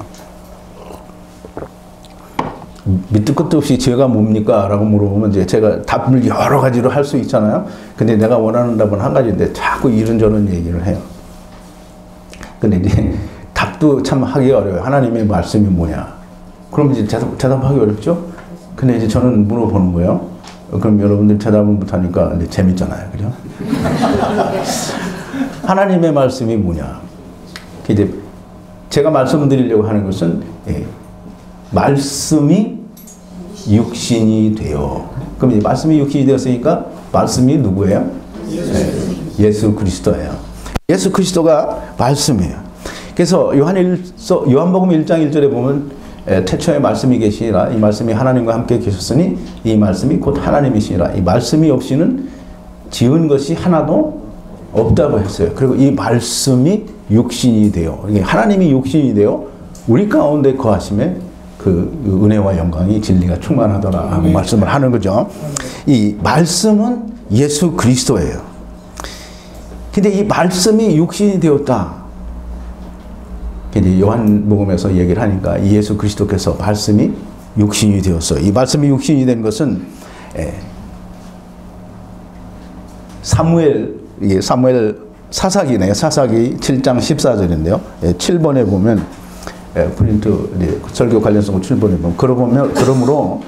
밑도 끝도 없이 죄가 뭡니까? 라고 물어보면 이제 제가 답을 여러 가지로 할 수 있잖아요. 근데 내가 원하는 답은 한 가지인데 자꾸 이런저런 얘기를 해요. 근데 이제 답도 참 하기 어려워요. 하나님의 말씀이 뭐냐? 그럼 이제 대답하기 어렵죠? 근데 이제 저는 물어보는 거예요. 그럼 여러분들 대답을 못하니까 이제 재밌잖아요. 그죠? 하나님의 말씀이 뭐냐? 이제 제가 말씀드리려고 하는 것은 말씀이 육신이 되어. 그럼 이제 말씀이 육신이 되었으니까 말씀이 누구예요? 예수 그리스도예요. 예수 그리스도가 말씀이에요. 그래서 요한복음 1장 1절에 보면 태초에 말씀이 계시니라 이 말씀이 하나님과 함께 계셨으니 이 말씀이 곧 하나님이시니라. 이 말씀이 없이는 지은 것이 하나도 없다고 했어요. 그리고 이 말씀이 육신이 되어 하나님이 육신이 되어 우리 가운데 거하심에 그 은혜와 영광이 진리가 충만하더라 하고 말씀을 하는 거죠. 이 말씀은 예수 그리스도예요. 근데 이 말씀이 육신이 되었다. 이제 요한복음에서 얘기를 하니까 예수 그리스도께서 말씀이 육신이 되었어요. 이 말씀이 육신이 된 것은 사무엘상 사사기네요. 사사기 7장 14절인데요. 7번에 보면 프린트 설교 관련성 7번에 보면 그러므로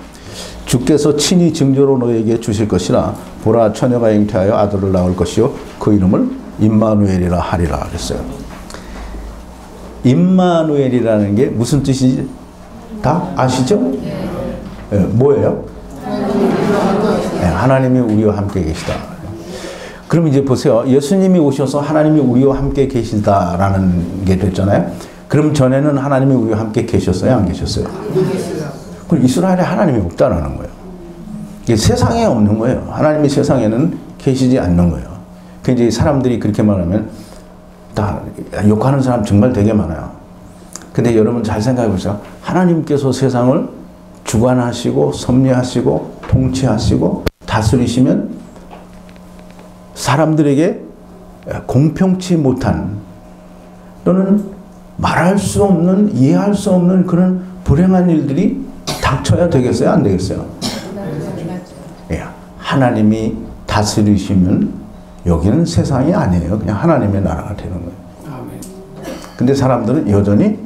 주께서 친히 증조로 너에게 주실 것이라 보라 처녀가 잉태하여 아들을 낳을 것이요 그 이름을 임마누엘이라 하리라 그랬어요. 임마누엘이라는 게 무슨 뜻인지 다 아시죠? 뭐예요? 하나님이 우리와 함께 계시다. 그럼 이제 보세요. 예수님이 오셔서 하나님이 우리와 함께 계시다라는 게 됐잖아요. 그럼 전에는 하나님이 우리와 함께 계셨어요? 안 계셨어요? 그럼 이스라엘에 하나님이 없다라는 거예요. 이게 세상에 없는 거예요. 하나님이 세상에는 계시지 않는 거예요. 그래서 이제 사람들이 그렇게 말하면 다 욕하는 사람 정말 되게 많아요. 근데 여러분 잘 생각해 보세요. 하나님께서 세상을 주관하시고 섭리하시고 통치하시고 다스리시면 사람들에게 공평치 못한 또는 말할 수 없는 이해할 수 없는 그런 불행한 일들이 닥쳐야 되겠어요? 안 되겠어요? 예, 하나님이 다스리시면 여기는 세상이 아니에요. 그냥 하나님의 나라가 되는 거예요. 근데 사람들은 여전히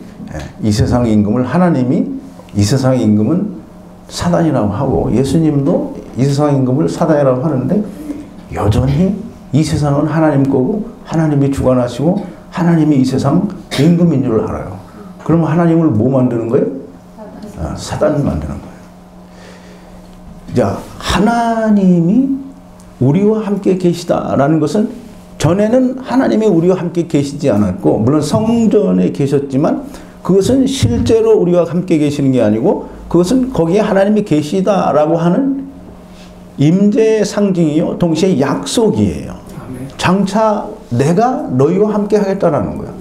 이 세상 임금을 하나님이 이 세상 임금은 사단이라고 하고 예수님도 이 세상 임금을 사단이라고 하는데 여전히 이 세상은 하나님 거고 하나님이 주관하시고 하나님이 이 세상 임금인 줄 알아요. 그러면 하나님을 뭐 만드는 거예요? 사단 만드는 거예요. 자, 하나님이 우리와 함께 계시다라는 것은 전에는 하나님이 우리와 함께 계시지 않았고 물론 성전에 계셨지만 그것은 실제로 우리와 함께 계시는 게 아니고 그것은 거기에 하나님이 계시다라고 하는 임재의 상징이요 동시에 약속이에요. 장차 내가 너희와 함께 하겠다라는 거예요.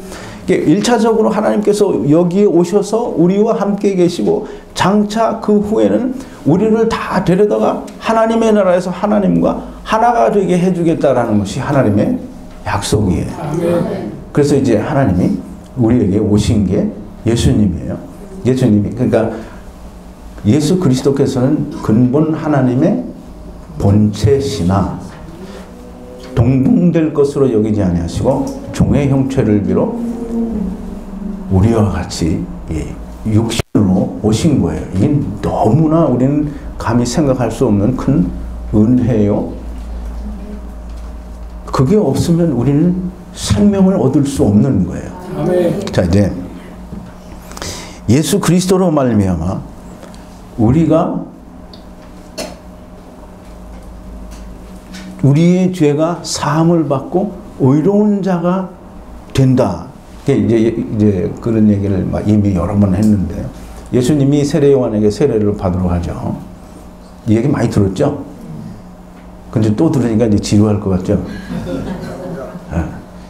1차적으로 하나님께서 여기에 오셔서 우리와 함께 계시고 장차 그 후에는 우리를 다 데려다가 하나님의 나라에서 하나님과 하나가 되게 해주겠다라는 것이 하나님의 약속이에요. 그래서 이제 하나님이 우리에게 오신 게 예수님이에요. 예수님이 그러니까 예수 그리스도께서는 근본 하나님의 본체시나 동등될 것으로 여기지 아니하시고 종의 형체를 비롯 우리와 같이 육신으로 오신 거예요. 이게 너무나 우리는 감히 생각할 수 없는 큰 은혜요. 그게 없으면 우리는 생명을 얻을 수 없는 거예요. 아멘. 자 이제 예수 그리스도로 말미암아 우리의 죄가 사함을 받고 의로운 자가 된다. 이제 그런 얘기를 이미 여러 번 했는데 예수님이 세례 요한에게 세례를 받으러 가죠. 이 얘기 많이 들었죠? 근데 또 들으니까 이제 지루할 것 같죠?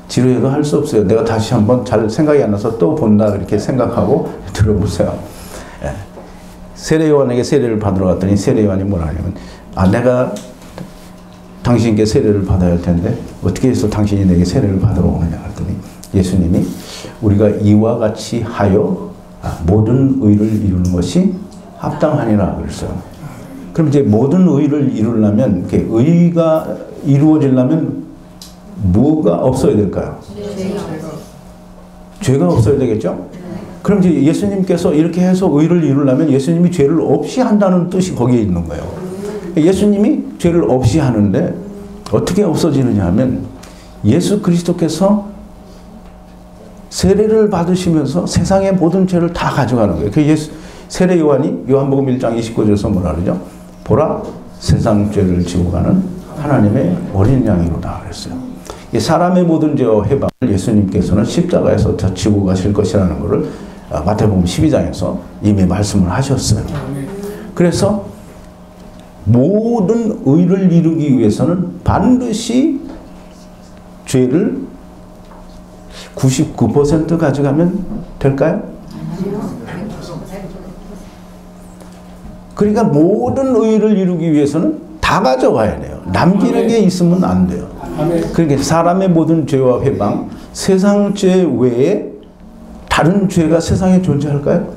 지루해도 할 수 없어요. 내가 다시 한번 잘 생각이 안 나서 또 본다 이렇게 생각하고 들어보세요. 세례 요한에게 세례를 받으러 갔더니 세례 요한이 뭐라 하냐면 내가 당신께 세례를 받아야 할 텐데 어떻게 해서 당신이 내게 세례를 받으러 오느냐 했더니 예수님이 우리가 이와 같이 하여 모든 의를 이루는 것이 합당하니라 그랬어요. 그럼 이제 모든 의를 이루려면 의가 이루어지려면 뭐가 없어야 될까요? 죄가 없어야 되겠죠? 그럼 이제 예수님께서 이렇게 해서 의를 이루려면 예수님이 죄를 없이 한다는 뜻이 거기에 있는 거예요. 예수님이 죄를 없이 하는데 어떻게 없어지느냐 하면 예수 그리스도께서 세례를 받으시면서 세상의 모든 죄를 다 가져가는 거예요. 그 세례 요한이 요한복음 1장 29절에서 뭐라 그러죠? 보라 세상 죄를 지고 가는 하나님의 어린 양이로다 그랬어요. 사람의 모든 죄와 해방을 예수님께서는 십자가에서 다 지고 가실 것이라는 것을 마태복음 12장에서 이미 말씀을 하셨어요. 그래서 모든 의를 이루기 위해서는 반드시 죄를 99% 가져가면 될까요? 그러니까 모든 의를 이루기 위해서는 다 가져가야 돼요. 남기는 게 있으면 안 돼요. 그러니까 사람의 모든 죄와 회방, 세상 죄 외에 다른 죄가 세상에 존재할까요?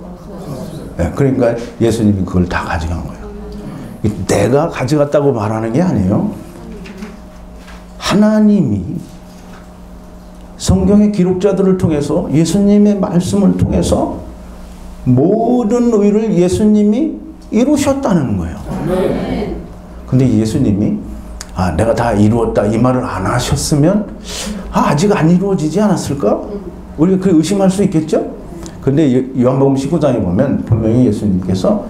네, 그러니까 예수님이 그걸 다 가져간 거예요. 내가 가져갔다고 말하는 게 아니에요. 하나님이 성경의 기록자들을 통해서 예수님의 말씀을 통해서 모든 의를 예수님이 이루셨다는 거예요. 근데 예수님이 내가 다 이루었다 이 말을 안 하셨으면 아직 안 이루어지지 않았을까? 우리가 그 의심할 수 있겠죠? 근데 요한복음 19장에 보면 분명히 예수님께서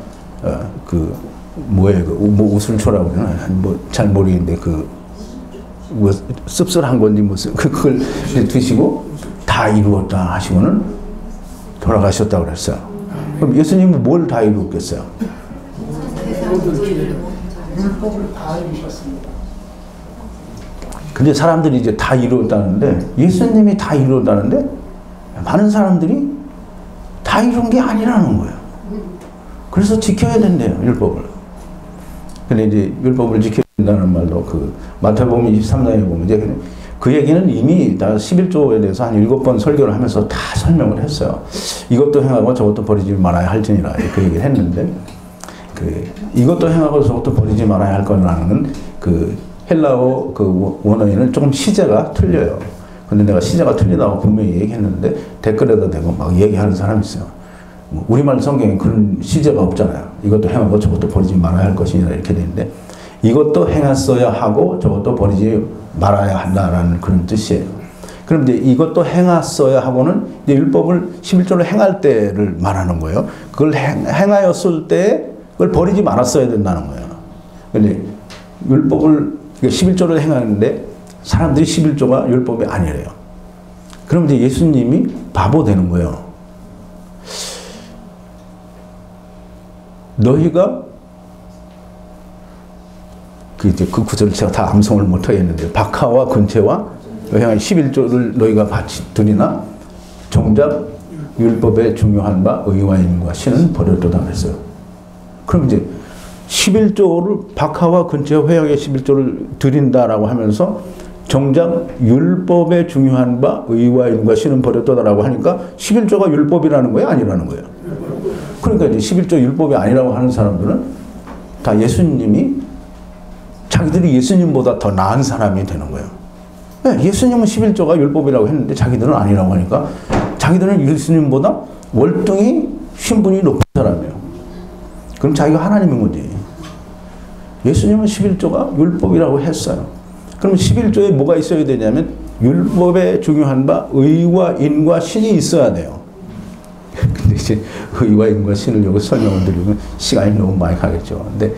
옷을 초라고 그러나 잘 모르겠는데 씁쓸한 건지 그걸 드시고 다 이루었다 하시고는 돌아가셨다고 그랬어요. 그럼 예수님은 뭘 다 이루었겠어요? 율법을 다 이루셨습니다. 근데 사람들이 이제 다 이루었다는데 예수님이 다 이루었다는데 많은 사람들이 다 이룬 게 아니라는 거예요. 그래서 지켜야 된대요, 율법을. 근데 이제 율법을 지켜야 된다는 말도 마태복음 23장에 보면 이제 그 얘기는 이미 다 11조에 대해서 한 7번 설교를 하면서 다 설명을 했어요. 이것도 행하고 저것도 버리지 말아야 할지니라 그 얘기를 했는데 이것도 행하고 저것도 버리지 말아야 할 거라는 헬라어 원어에는 조금 시제가 틀려요. 근데 내가 시제가 틀리다고 분명히 얘기했는데 댓글에다 대고 막 얘기하는 사람이 있어요. 우리말 성경에 그런 시제가 없잖아요. 이것도 행하고 저것도 버리지 말아야 할 것이냐 이렇게 되는데 이것도 행했어야 하고 저것도 버리지 말아야 한다라는 그런 뜻이에요. 그럼 이제 이것도 행했어야 하고는 이제 율법을 11조를 행할 때를 말하는 거예요. 그걸 행하였을 때 그걸 버리지 말았어야 된다는 거예요. 근데 율법을 11조를 행하는데 사람들이 11조가 율법이 아니래요. 그럼 이제 예수님이 바보 되는 거예요. 너희가 그 구절을 제가 다 암송을 못 하겠는데 박하와 근체와 향한 11조를 너희가 바치리나 정작 율법의 중요한 바 의와 인과 신은 버렸도다 그랬어요. 그럼 이제 11조를 박하와 근체와 회양의 11조를 드린다라고 하면서 정작 율법의 중요한 바 의와 인과 신은 버렸도다라고 하니까 11조가 율법이라는 거예요? 아니라는 거예요? 그러니까 이제 11조 율법이 아니라고 하는 사람들은 다 예수님이 자기들이 예수님보다 더 나은 사람이 되는 거예요. 예수님은 11조가 율법이라고 했는데 자기들은 아니라고 하니까 자기들은 예수님보다 월등히 신분이 높은 사람이에요. 그럼 자기가 하나님인 거지. 예수님은 11조가 율법이라고 했어요. 그럼 11조에 뭐가 있어야 되냐면 율법의 중요한 바 의와 인과 신이 있어야 돼요. 근데 이제 의와 인과 신을 여기 설명을 드리면 시간이 너무 많이 가겠죠. 근데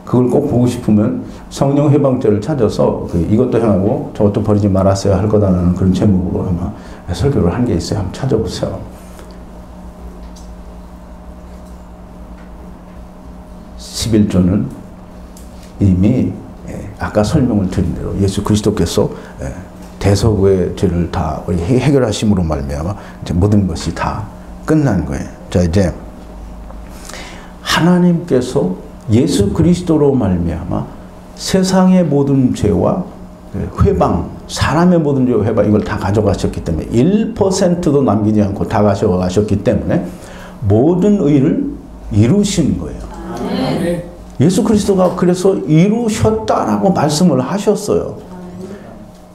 그걸 꼭 보고 싶으면 성령 해방죄를 찾아서 이것도 행하고 저것도 버리지 말았어야 할 거다라는 그런 제목으로 아마 설교를 한 게 있어요. 한번 찾아보세요. 11조는 이미 아까 설명을 드린 대로 예수 그리스도께서 대속의 죄를 다 해결하심으로 말미암아 이제 모든 것이 다 끝난 거예요. 자, 이제 하나님께서 예수 그리스도로 말미암아 세상의 모든 죄와 회방, 사람의 모든 죄와 회방 이걸 다 가져가셨기 때문에 1%도 남기지 않고 다 가져가셨기 때문에 모든 의를 이루신 거예요. 예수 그리스도가 그래서 이루셨다라고 말씀을 하셨어요.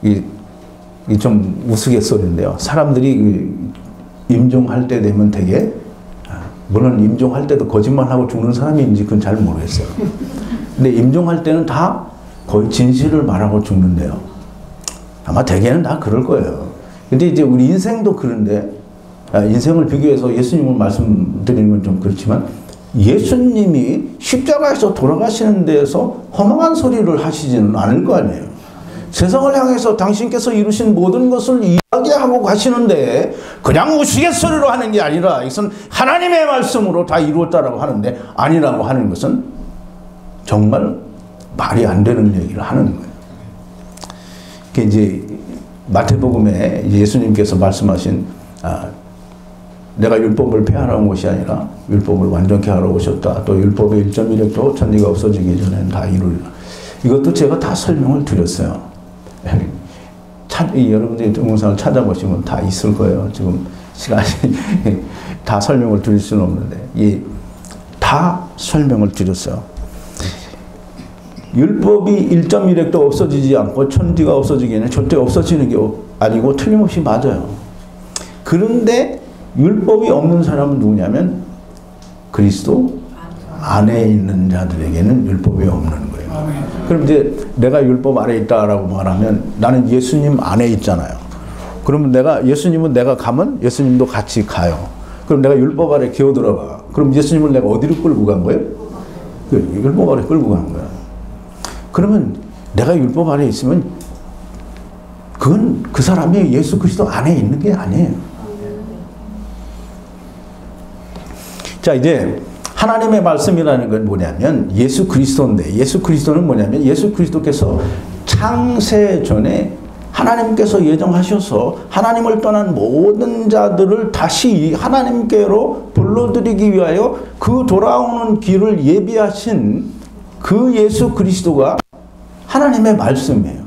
이 좀 우스갯소리인데요. 사람들이 임종할 때 되면 되게 물론 임종할 때도 거짓말하고 죽는 사람인지 그건 잘 모르겠어요. 근데 임종할 때는 다 거의 진실을 말하고 죽는데요. 아마 대개는 다 그럴 거예요. 근데 이제 우리 인생도 그런데 인생을 비교해서 예수님을 말씀드리는 건 좀 그렇지만 예수님이 십자가에서 돌아가시는 데에서 허망한 소리를 하시지는 않을 거 아니에요. 세상을 향해서 당신께서 이루신 모든 것을 이야기하고 가시는데 그냥 우스갯소리로 하는 게 아니라 이것은 하나님의 말씀으로 다 이루었다라고 하는데 아니라고 하는 것은 정말 말이 안 되는 얘기를 하는 거예요. 그게 이제 마태복음에 예수님께서 말씀하신 내가 율법을 폐하러 온 것이 아니라 율법을 완전케 하러 오셨다. 또 율법의 1.1획도 천리가 없어지기 전에는 다 이루리라. 이것도 제가 다 설명을 드렸어요. 여러분들이 동영상을 찾아보시면 다 있을 거예요. 지금 시간이 다 설명을 드릴 수는 없는데 다 설명을 드렸어요. 율법이 1.1획도 없어지지 않고 천지가 없어지기에는 절대 없어지는 게 아니고 틀림없이 맞아요. 그런데 율법이 없는 사람은 누구냐면 그리스도 안에 있는 자들에게는 율법이 없는 거예요. 그럼 이제 내가 율법 안에 있다라고 말하면 나는 예수님 안에 있잖아요. 그러면 예수님은 내가 가면 예수님도 같이 가요. 그럼 내가 율법 아래 기어들어가. 그럼 예수님을 내가 어디로 끌고 간 거예요? 율법 아래 끌고 간 거야. 그러면 내가 율법 아래 있으면 그건 그 사람이 예수 그리스도 안에 있는 게 아니에요. 자, 이제 하나님의 말씀이라는 건 뭐냐면 예수 그리스도인데, 예수 그리스도는 뭐냐면 예수 그리스도께서 창세 전에 하나님께서 예정하셔서 하나님을 떠난 모든 자들을 다시 하나님께로 불러들이기 위하여 그 돌아오는 길을 예비하신 그 예수 그리스도가 하나님의 말씀이에요.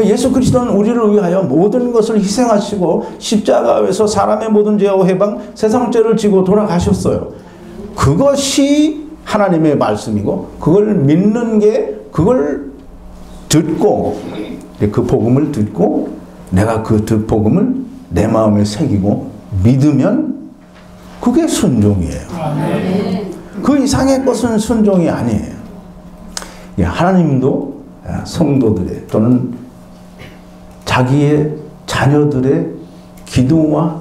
예수 그리스도는 우리를 위하여 모든 것을 희생하시고 십자가에서 사람의 모든 죄와 해방, 세상 죄를 지고 돌아가셨어요. 그것이 하나님의 말씀이고 그걸 믿는 게 그걸 듣고 그 복음을 듣고 내가 그 복음을 내 마음에 새기고 믿으면 그게 순종이에요. 그 이상의 것은 순종이 아니에요. 하나님도 성도들의 또는 자기의 자녀들의 기도와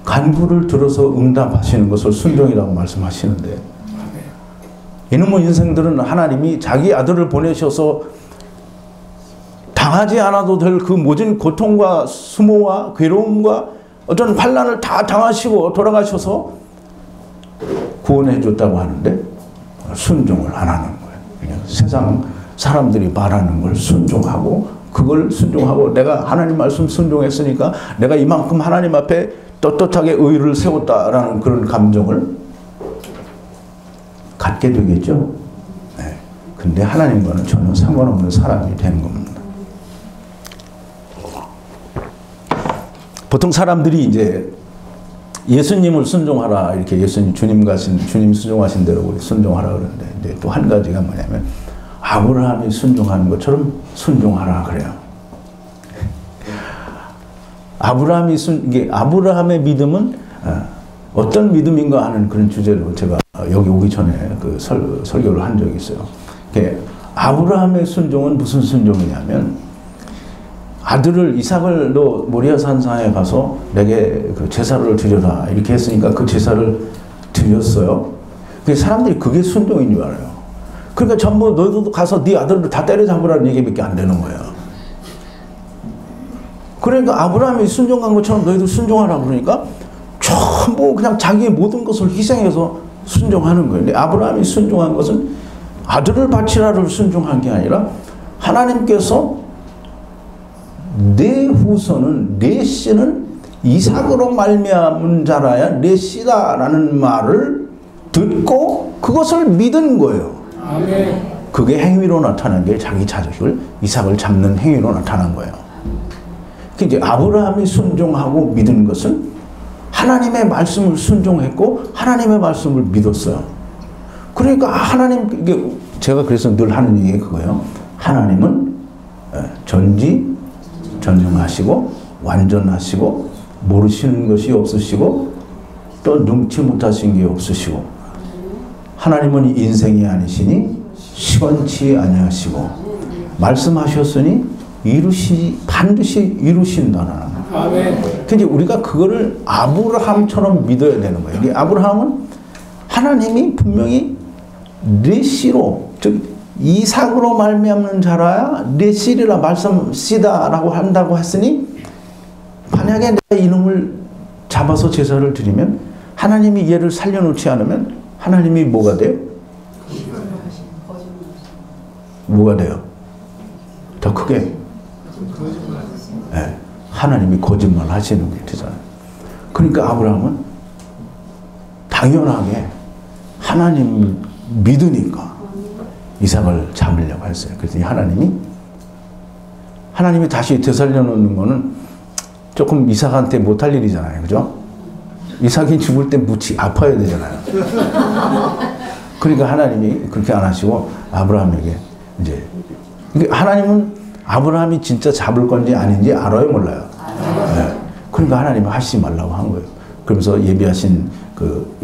간구를 들어서 응답하시는 것을 순종이라고 말씀하시는데, 이놈의 인생들은 하나님이 자기 아들을 보내셔서 당하지 않아도 될 그 모진 고통과 수모와 괴로움과 어떤 환난을 다 당하시고 돌아가셔서 구원해 줬다고 하는데 순종을 안 하는 거예요. 그냥 세상 사람들이 말하는 걸 순종하고 그걸 순종하고 내가 하나님 말씀 순종했으니까 내가 이만큼 하나님 앞에 떳떳하게 의를 세웠다라는 그런 감정을 갖게 되겠죠. 네. 근데 하나님과는 전혀 상관없는 사람이 되는 겁니다. 보통 사람들이 이제 예수님을 순종하라 이렇게 주님 순종하신 대로 우리 순종하라 그러는데 이제 또 한 가지가 뭐냐면 아브라함이 순종하는 것처럼 순종하라 그래요. 아브라함의 믿음은 어떤 믿음인가 하는 그런 주제로 제가 여기 오기 전에 그 설교를 한 적이 있어요. 아브라함의 순종은 무슨 순종이냐면 아들을 이삭을 너 모리아 산상에 가서 내게 그 제사를 드려라 이렇게 했으니까 그 제사를 드렸어요. 사람들이 그게 순종인 줄 알아요. 그러니까 전부 너희도 가서 네 아들을 다 때려잡으라는 얘기밖에 안 되는 거예요. 그러니까 아브라함이 순종한 것처럼 너희도 순종하라 그러니까 전부 그냥 자기의 모든 것을 희생해서 순종하는 거예요. 근데 아브라함이 순종한 것은 아들을 바치라를 순종한 게 아니라 하나님께서 내 후손은 내 씨는 이삭으로 말미암은 자라야 내 씨다라는 말을 듣고 그것을 믿은 거예요. 아멘. 그게 행위로 나타난 게 자기 자식을 이삭을 잡는 행위로 나타난 거예요. 이제 아브라함이 순종하고 믿은 것은 하나님의 말씀을 순종했고 하나님의 말씀을 믿었어요. 그러니까 하나님, 제가 그래서 늘 하는 얘기 그거예요. 하나님은 전지전능하시고 완전하시고 모르시는 것이 없으시고 또 능치 못하신 게 없으시고 하나님은 인생이 아니시니 시건치 아니하시고 말씀하셨으니 반드시 이루신다는. 근데 우리가 그거를 아브라함처럼 믿어야 되는 거예요. 아브라함은 하나님이 분명히 내 씨로, 즉 이삭으로 말미암는 자라야 내 씨리라 말씀씨다라고 한다고 했으니 만약에 내가 이놈을 잡아서 제사를 드리면 하나님이 얘를 살려놓지 않으면 하나님이 뭐가 돼요? 뭐가 돼요? 더 크게? 네, 하나님이 거짓말 하시는 게 되잖아요. 그러니까 아브라함은 당연하게 하나님을 믿으니까 이삭을 잡으려고 했어요. 그랬더니 하나님이 다시 되살려놓는 거는 조금 이삭한테 못할 일이잖아요. 그죠? 이삭이 죽을 때 무지 아파야 되잖아요. 그러니까 하나님이 그렇게 안 하시고 아브라함에게 이제 하나님은 아브라함이 진짜 잡을 건지 아닌지 알아요, 몰라요? 네. 그러니까 하나님은 하시지 말라고 한 거예요. 그러면서 예비하신 그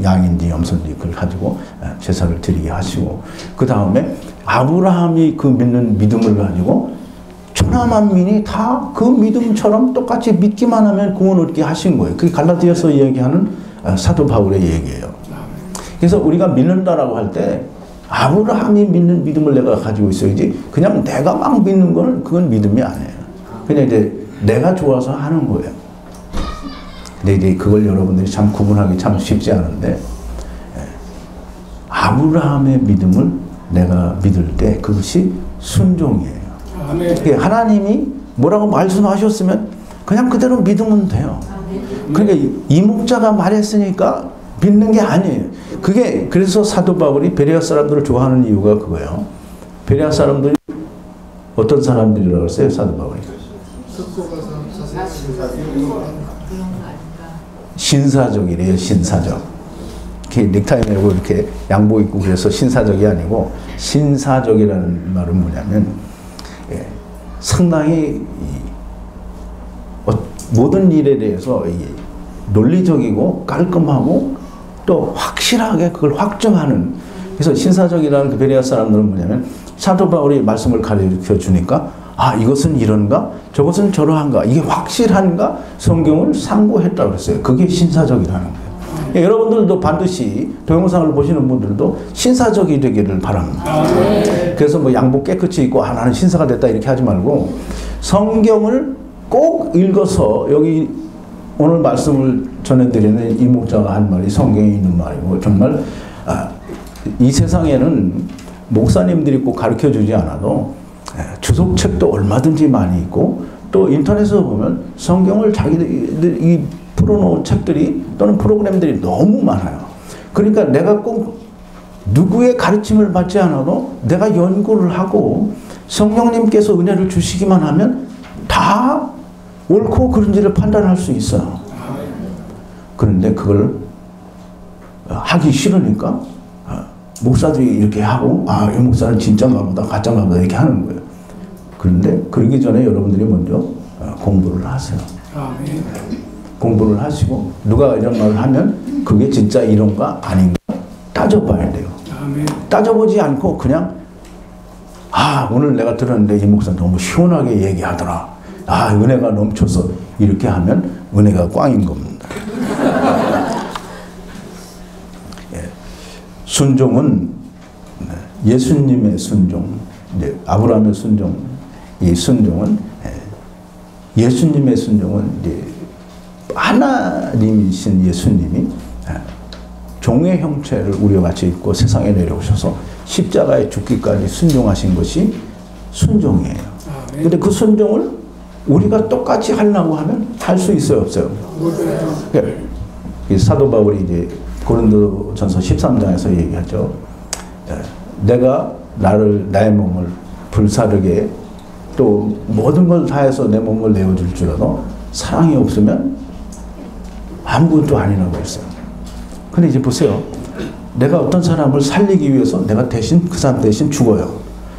양인지 염소인지 그걸 가지고 제사를 드리게 하시고, 그 다음에 아브라함이 그 믿는 믿음을 가지고 천하만민이 다 그 믿음처럼 똑같이 믿기만 하면 구원 얻게 하신 거예요. 그게 갈라디아서 얘기하는 사도 바울의 얘기예요. 그래서 우리가 믿는다라고 할 때 아브라함이 믿는 믿음을 내가 가지고 있어야지, 그냥 내가 막 믿는 거는 그건 믿음이 아니에요. 그냥 이제 내가 좋아서 하는 거예요. 근데 이제 그걸 여러분들이 참 구분하기 참 쉽지 않은데, 아브라함의 믿음을 내가 믿을 때 그것이 순종이에요. 하나님이 뭐라고 말씀하셨으면 그냥 그대로 믿으면 돼요. 그러니까 이 목자가 말했으니까 믿는 게 아니에요. 그게 그래서 사도 바울이 베레아 사람들을 좋아하는 이유가 그거예요. 베레아 사람들이 어떤 사람들이라고 했어요, 사도 바울이? 신사적이래요, 신사적. 이렇게 넥타이 메고 이렇게 양복 입고 그래서 신사적이 아니고, 신사적이라는 말은 뭐냐면, 상당히 모든 일에 대해서 논리적이고 깔끔하고 또 확실하게 그걸 확정하는. 그래서 신사적이라는 그 베레아 사람들은 뭐냐면, 사도 바울이 말씀을 가르쳐 주니까 이것은 이런가 저것은 저러한가, 이게 확실한가 성경을 상고했다고 그랬어요. 그게 신사적이라는 거예요. 여러분들도 반드시 동영상을 보시는 분들도 신사적이 되기를 바랍니다. 그래서 뭐 양복 깨끗이 입고 나는 신사가 됐다 이렇게 하지 말고, 성경을 꼭 읽어서, 여기 오늘 말씀을 전해드리는 이 목자가 한 말이 성경에 있는 말이고, 정말 이 세상에는 목사님들이 꼭 가르쳐 주지 않아도 주석책도 얼마든지 많이 있고, 또 인터넷에서 보면 성경을 자기들이 풀어놓은 책들이 또는 프로그램들이 너무 많아요. 그러니까 내가 꼭 누구의 가르침을 받지 않아도 내가 연구를 하고 성령님께서 은혜를 주시기만 하면 다 옳고 그른지를 판단할 수 있어요. 그런데 그걸 하기 싫으니까 목사들이 이렇게 하고, 이 목사는 진짜인가 보다 가짜인가 보다 이렇게 하는 거예요. 그런데 그러기 전에 여러분들이 먼저 공부를 하세요. 공부를 하시고, 누가 이런 말을 하면 그게 진짜 이런가 아닌가 따져봐야 돼요. 따져보지 않고 그냥 오늘 내가 들었는데 이 목사 너무 시원하게 얘기하더라, 은혜가 넘쳐서, 이렇게 하면 은혜가 꽝인 겁니다. 순종은 예수님의 순종, 아브라함의 순종, 이 순종은 예수님의 순종은 하나님이신 예수님이 종의 형체를 우리와 같이 입고 세상에 내려오셔서 십자가에 죽기까지 순종하신 것이 순종이에요. 그런데 그 순종을 우리가 똑같이 하려고 하면 할 수 있어요, 없어요? 사도 바울이 이제 고린도전서 13장에서 얘기하죠. 내가 나의 몸을 불사르게 또 모든 걸 다해서 내 몸을 내어줄 줄알아도 사랑이 없으면 아무것도 아니라고 했어요. 근데 이제 보세요. 내가 어떤 사람을 살리기 위해서 내가 대신 그 사람 대신 죽어요.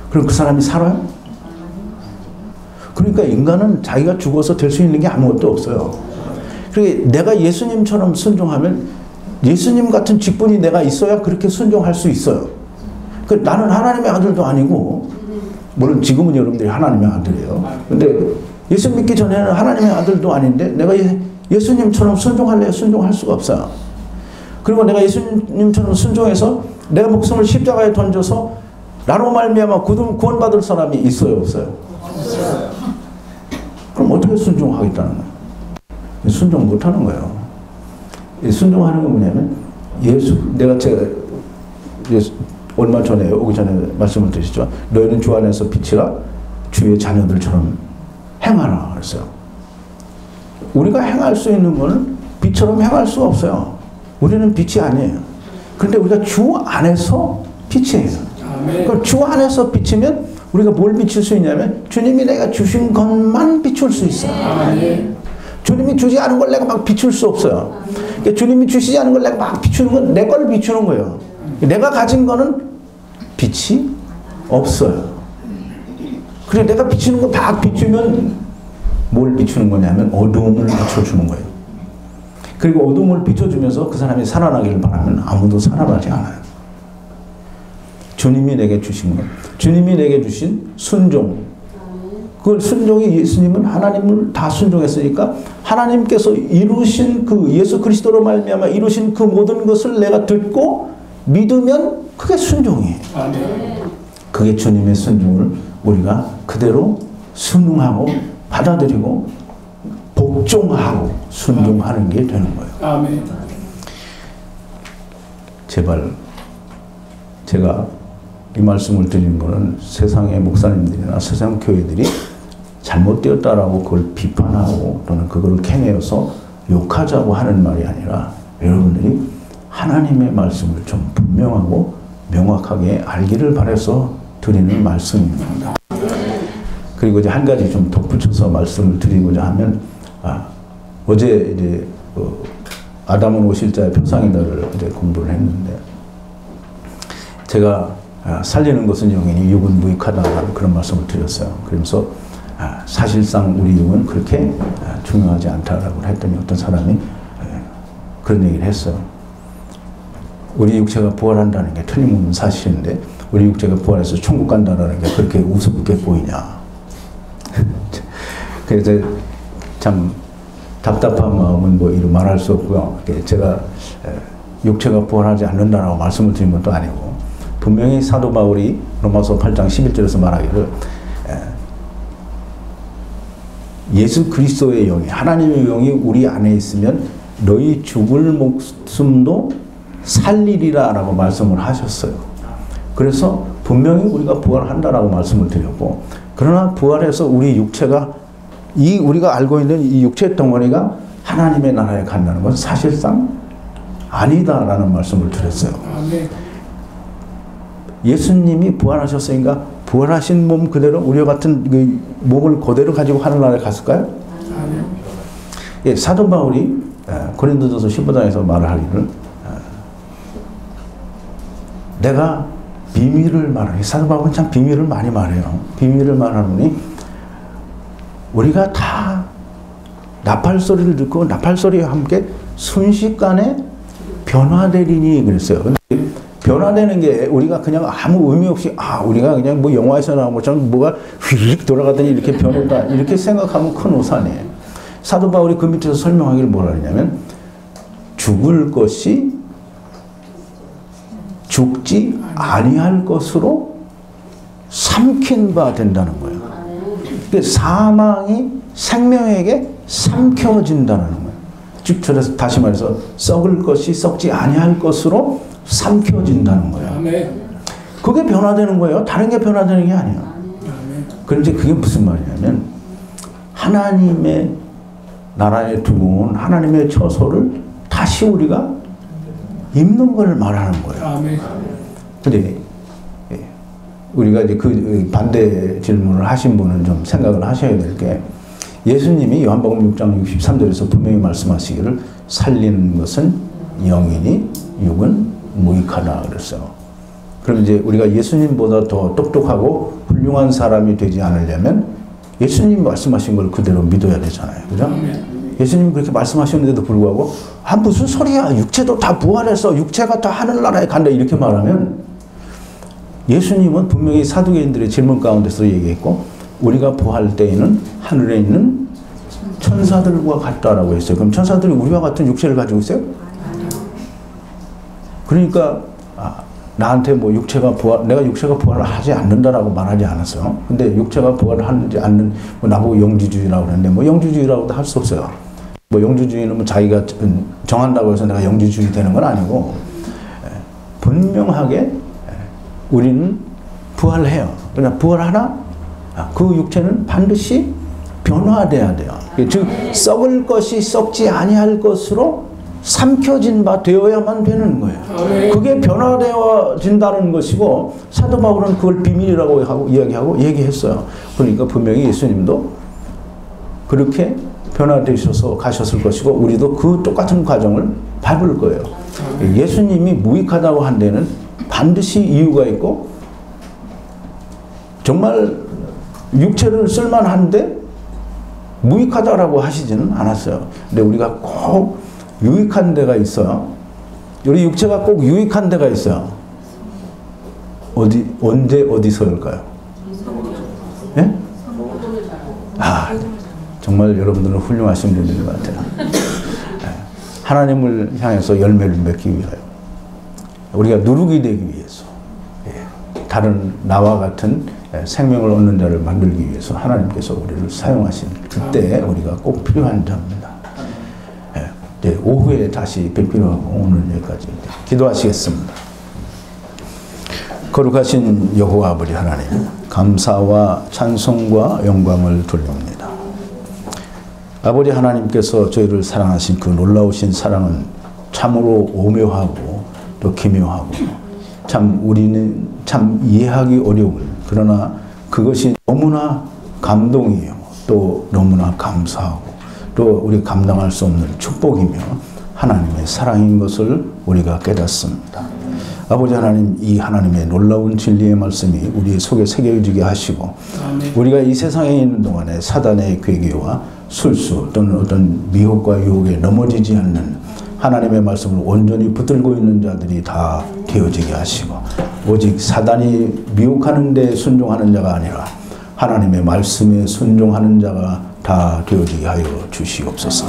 그럼 그 사람이 살아요? 그러니까 인간은 자기가 죽어서 될 수 있는 게 아무것도 없어요. 그러니까 내가 예수님처럼 순종하면 예수님 같은 직분이 내가 있어야 그렇게 순종할 수 있어요. 나는 하나님의 아들도 아니고, 물론 지금은 여러분들이 하나님의 아들이에요. 근데 예수 믿기 전에는 하나님의 아들도 아닌데 내가 예수님처럼 순종할래야 순종할 수가 없어요. 그리고 내가 예수님처럼 순종해서 내가 목숨을 십자가에 던져서 나로 말미암아 구원받을 사람이 있어요, 없어요? 없어요. 그럼 어떻게 순종하겠다는 거예요? 순종 못하는 거예요. 순종하는 건 뭐냐면, 제가 얼마 전에 오기 전에 말씀을 드렸죠. 너희는 주 안에서 빛이라 주의 자녀들처럼 행하라 그랬어요. 우리가 행할 수 있는 거는 빛처럼 행할 수가 없어요. 우리는 빛이 아니에요. 그런데 우리가 주 안에서 빛이에요. 그럼 주 안에서 빛이면 우리가 뭘 비출 수 있냐면, 주님이 내가 주신 것만 비출 수 있어요. 주님이 주지 않은 걸 내가 막 비출 수 없어요. 그러니까 주님이 주시지 않은 걸 내가 막 비추는 건 내 걸 비추는 거예요. 내가 가진 거는 빛이 없어요. 그래 내가 비추는 거 막 비추면 뭘 비추는 거냐면 어두움을 비춰주는 거예요. 그리고 어두움을 비춰주면서 그 사람이 살아나기를 바라면 아무도 살아나지 않아요. 주님이 내게 주신 것, 주님이 내게 주신 순종, 그 순종이 예수님은 하나님을 다 순종했으니까 하나님께서 이루신 그 예수 그리스도로 말미암아 이루신 그 모든 것을 내가 듣고 믿으면 그게 순종이에요. 그게 주님의 순종을 우리가 그대로 순응하고 받아들이고 복종하고 순종하는 게 되는 거예요. 아멘. 제발 제가 이 말씀을 드리는 거는 세상의 목사님들이나 세상 교회들이 잘못되었다라고 그걸 비판하고 또는 그걸 캐내어서 욕하자고 하는 말이 아니라 여러분들이 하나님의 말씀을 좀 분명하고 명확하게 알기를 바라서 드리는 말씀입니다. 그리고 이제 한 가지 좀 덧붙여서 말씀을 드리고자 하면 어제 이제 아담은 오실자의 표상이다를 이제 공부를 했는데 제가 살리는 것은 영이니 육은 무익하다라는 그런 말씀을 드렸어요. 그러면서 사실상 우리 육은 그렇게 중요하지 않다라고 했더니 어떤 사람이 그런 얘기를 했어요. 우리 육체가 부활한다는 게 틀림없는 사실인데 우리 육체가 부활해서 천국 간다는 게 그렇게 우습게 보이냐. 그래서 참 답답한 마음은 뭐 이루 말할 수 없고요. 제가 육체가 부활하지 않는다라고 말씀을 드린 것도 아니고 분명히 사도 바울이 로마서 8장 11절에서 말하기를 예수 그리스도의 영이 하나님의 영이 우리 안에 있으면 너희 죽을 목숨도 살리리라 라고 말씀을 하셨어요. 그래서 분명히 우리가 부활한다라고 말씀을 드렸고 그러나 부활해서 우리 육체가 우리가 알고 있는 이 육체 덩어리가 하나님의 나라에 간다는 건 사실상 아니다라는 말씀을 드렸어요. 예수님이 부활하셨으니까 부활하신 몸 그대로 우리와 같은 그 몸을 그대로 가지고 하늘나라에 갔을까요? 아니요. 예, 사도 바울이 고린도전서 15장에서 말하기를 내가 비밀을 말하니 사도 바울은 참 비밀을 많이 말해요. 비밀을 말하노니 우리가 다 나팔 소리를 듣고 나팔 소리와 함께 순식간에 변화되리니 그랬어요. 근데 변화되는 게 우리가 그냥 아무 의미 없이 우리가 그냥 뭐 영화에서 나온 것처럼 뭐가 휙 돌아가더니 이렇게 변했다 이렇게 생각하면 큰 오산이에요. 사도 바울이 그 밑에서 설명하기를 뭐라 하냐면 죽을 것이 죽지 아니할 것으로 삼킨 바 된다는 거예요. 사망이 생명에게 삼켜진다는 거예요. 즉 다시 말해서 썩을 것이 썩지 아니할 것으로 삼켜진다는 거예요. 그게 변화되는 거예요. 다른 게 변화되는 게 아니에요. 그런데 그게 무슨 말이냐면 하나님의 나라에 들어온 하나님의 처소를 다시 우리가 입는 걸 말하는 거예요. 근데 우리가 이제 그 반대 질문을 하신 분은 좀 생각을 하셔야 될 게 예수님이 요한복음 6장 63절에서 분명히 말씀하시기를 살리는 것은 영이니 육은 무익하다 그랬어요. 그럼 이제 우리가 예수님보다 더 똑똑하고 훌륭한 사람이 되지 않으려면 예수님이 말씀하신 걸 그대로 믿어야 되잖아요. 그죠? 예수님이 그렇게 말씀하셨는데도 불구하고 무슨 소리야 육체도 다 부활해서 육체가 다 하늘나라에 간다 이렇게 말하면 예수님은 분명히 사두개인들의 질문 가운데서 얘기했고 우리가 부활 때에는 하늘에 있는 천사들과 같다라고 했어요. 그럼 천사들이 우리와 같은 육체를 가지고 있어요? 그러니까 나한테 뭐 내가 육체가 부활을 하지 않는다라고 말하지 않았어요. 근데 육체가 부활을 하지 않는 나보고 영지주의라고 그러는데 뭐 영지주의라고도 할 수 없어요. 뭐 영지주의는 뭐 자기가 정한다고 해서 내가 영지주의 되는 건 아니고 분명하게 우리는 부활해요. 그러나 부활하나 그 육체는 반드시 변화돼야 돼요. 즉 썩을 것이 썩지 아니할 것으로 삼켜진 바 되어야만 되는 거예요. 그게 변화되어진다는 것이고 사도 바울은 그걸 비밀이라고 얘기했어요. 그러니까 분명히 예수님도 그렇게 변화되셔서 가셨을 것이고 우리도 그 똑같은 과정을 밟을 거예요. 예수님이 무익하다고 한 데는 반드시 이유가 있고 정말 육체를 쓸만한데 무익하다라고 하시지는 않았어요. 근데 우리가 꼭 유익한 데가 있어요. 우리 육체가 꼭 유익한 데가 있어요. 언제 어디서일까요? 예? 아, 정말 여러분들은 훌륭하신 분들인 것 같아요. 하나님을 향해서 열매를 맺기 위하여, 우리가 누룩이 되기 위해서, 다른 나와 같은 생명을 얻는 자를 만들기 위해서 하나님께서 우리를 사용하신 그때 우리가 꼭 필요한 자입니다. 오후에 다시 뵙기로 하고 오늘 여기까지 기도하시겠습니다. 거룩하신 여호와 아버지 하나님, 감사와 찬송과 영광을 돌립니다. 아버지 하나님께서 저희를 사랑하신 그 놀라우신 사랑은 참으로 오묘하고 또 기묘하고 참 우리는 참 이해하기 어려운, 그러나 그것이 너무나 감동이요 또 너무나 감사하고 또 우리 감당할 수 없는 축복이며 하나님의 사랑인 것을 우리가 깨닫습니다. 아버지 하나님, 이 하나님의 놀라운 진리의 말씀이 우리 속에 새겨지게 하시고 우리가 이 세상에 있는 동안에 사단의 괴계와 술수 또는 어떤 미혹과 유혹에 넘어지지 않는 하나님의 말씀을 온전히 붙들고 있는 자들이 다 되어지게 하시고, 오직 사단이 미혹하는 데 순종하는 자가 아니라 하나님의 말씀에 순종하는 자가 다 되어지게 하여 주시옵소서.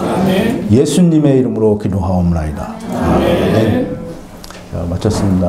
예수님의 이름으로 기도하옵나이다. 아멘. 자, 마쳤습니다.